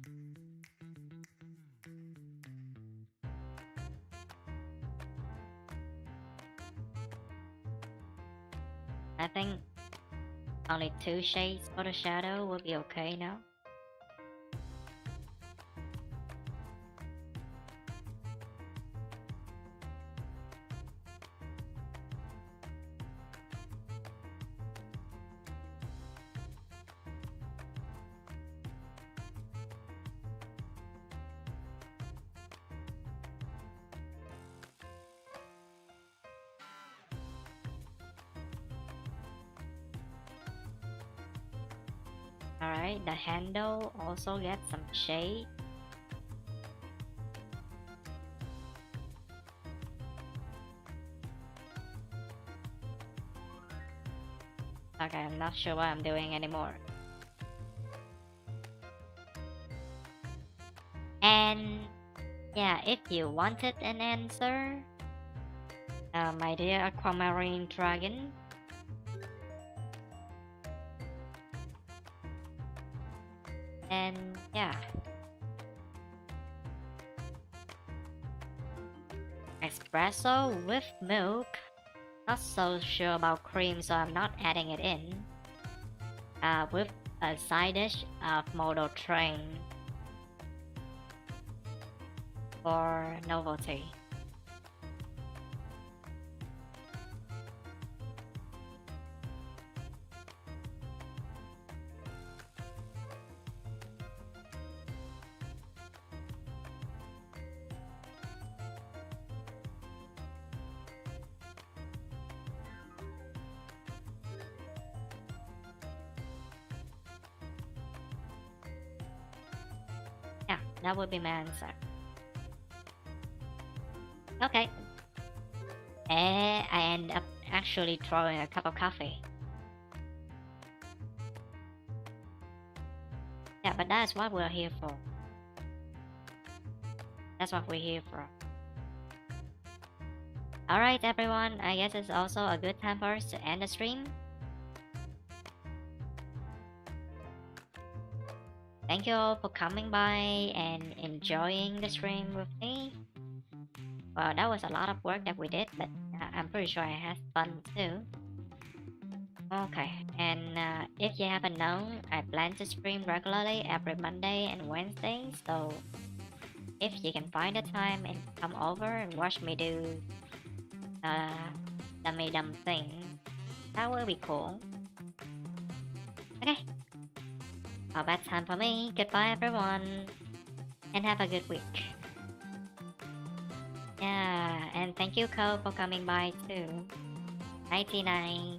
I think only 2 shades for the shadow will be okay now. Alright, the handle also gets some shade. Okay, I'm not sure what I'm doing anymore. And yeah, if you wanted an answer, my dear aquamarine dragon, and yeah, espresso with milk. Not so sure about cream, so I'm not adding it in. With a side dish of model train for novelty. Yeah, that would be my answer. Okay. I end up actually throwing a cup of coffee. Yeah, but that's what we're here for. That's what we're here for. Alright everyone, I guess it's also a good time for us to end the stream. Thank you all for coming by and enjoying the stream with me. Well, that was a lot of work that we did, but I'm pretty sure I had fun too. Okay, and if you haven't known, I plan to stream regularly every Monday and Wednesday, so if you can find the time and come over and watch me do dummy dumb thing, that will be cool. Okay, well, that's time for me. Goodbye, everyone, and have a good week. Yeah, and thank you, Ko, for coming by too. Nighty night.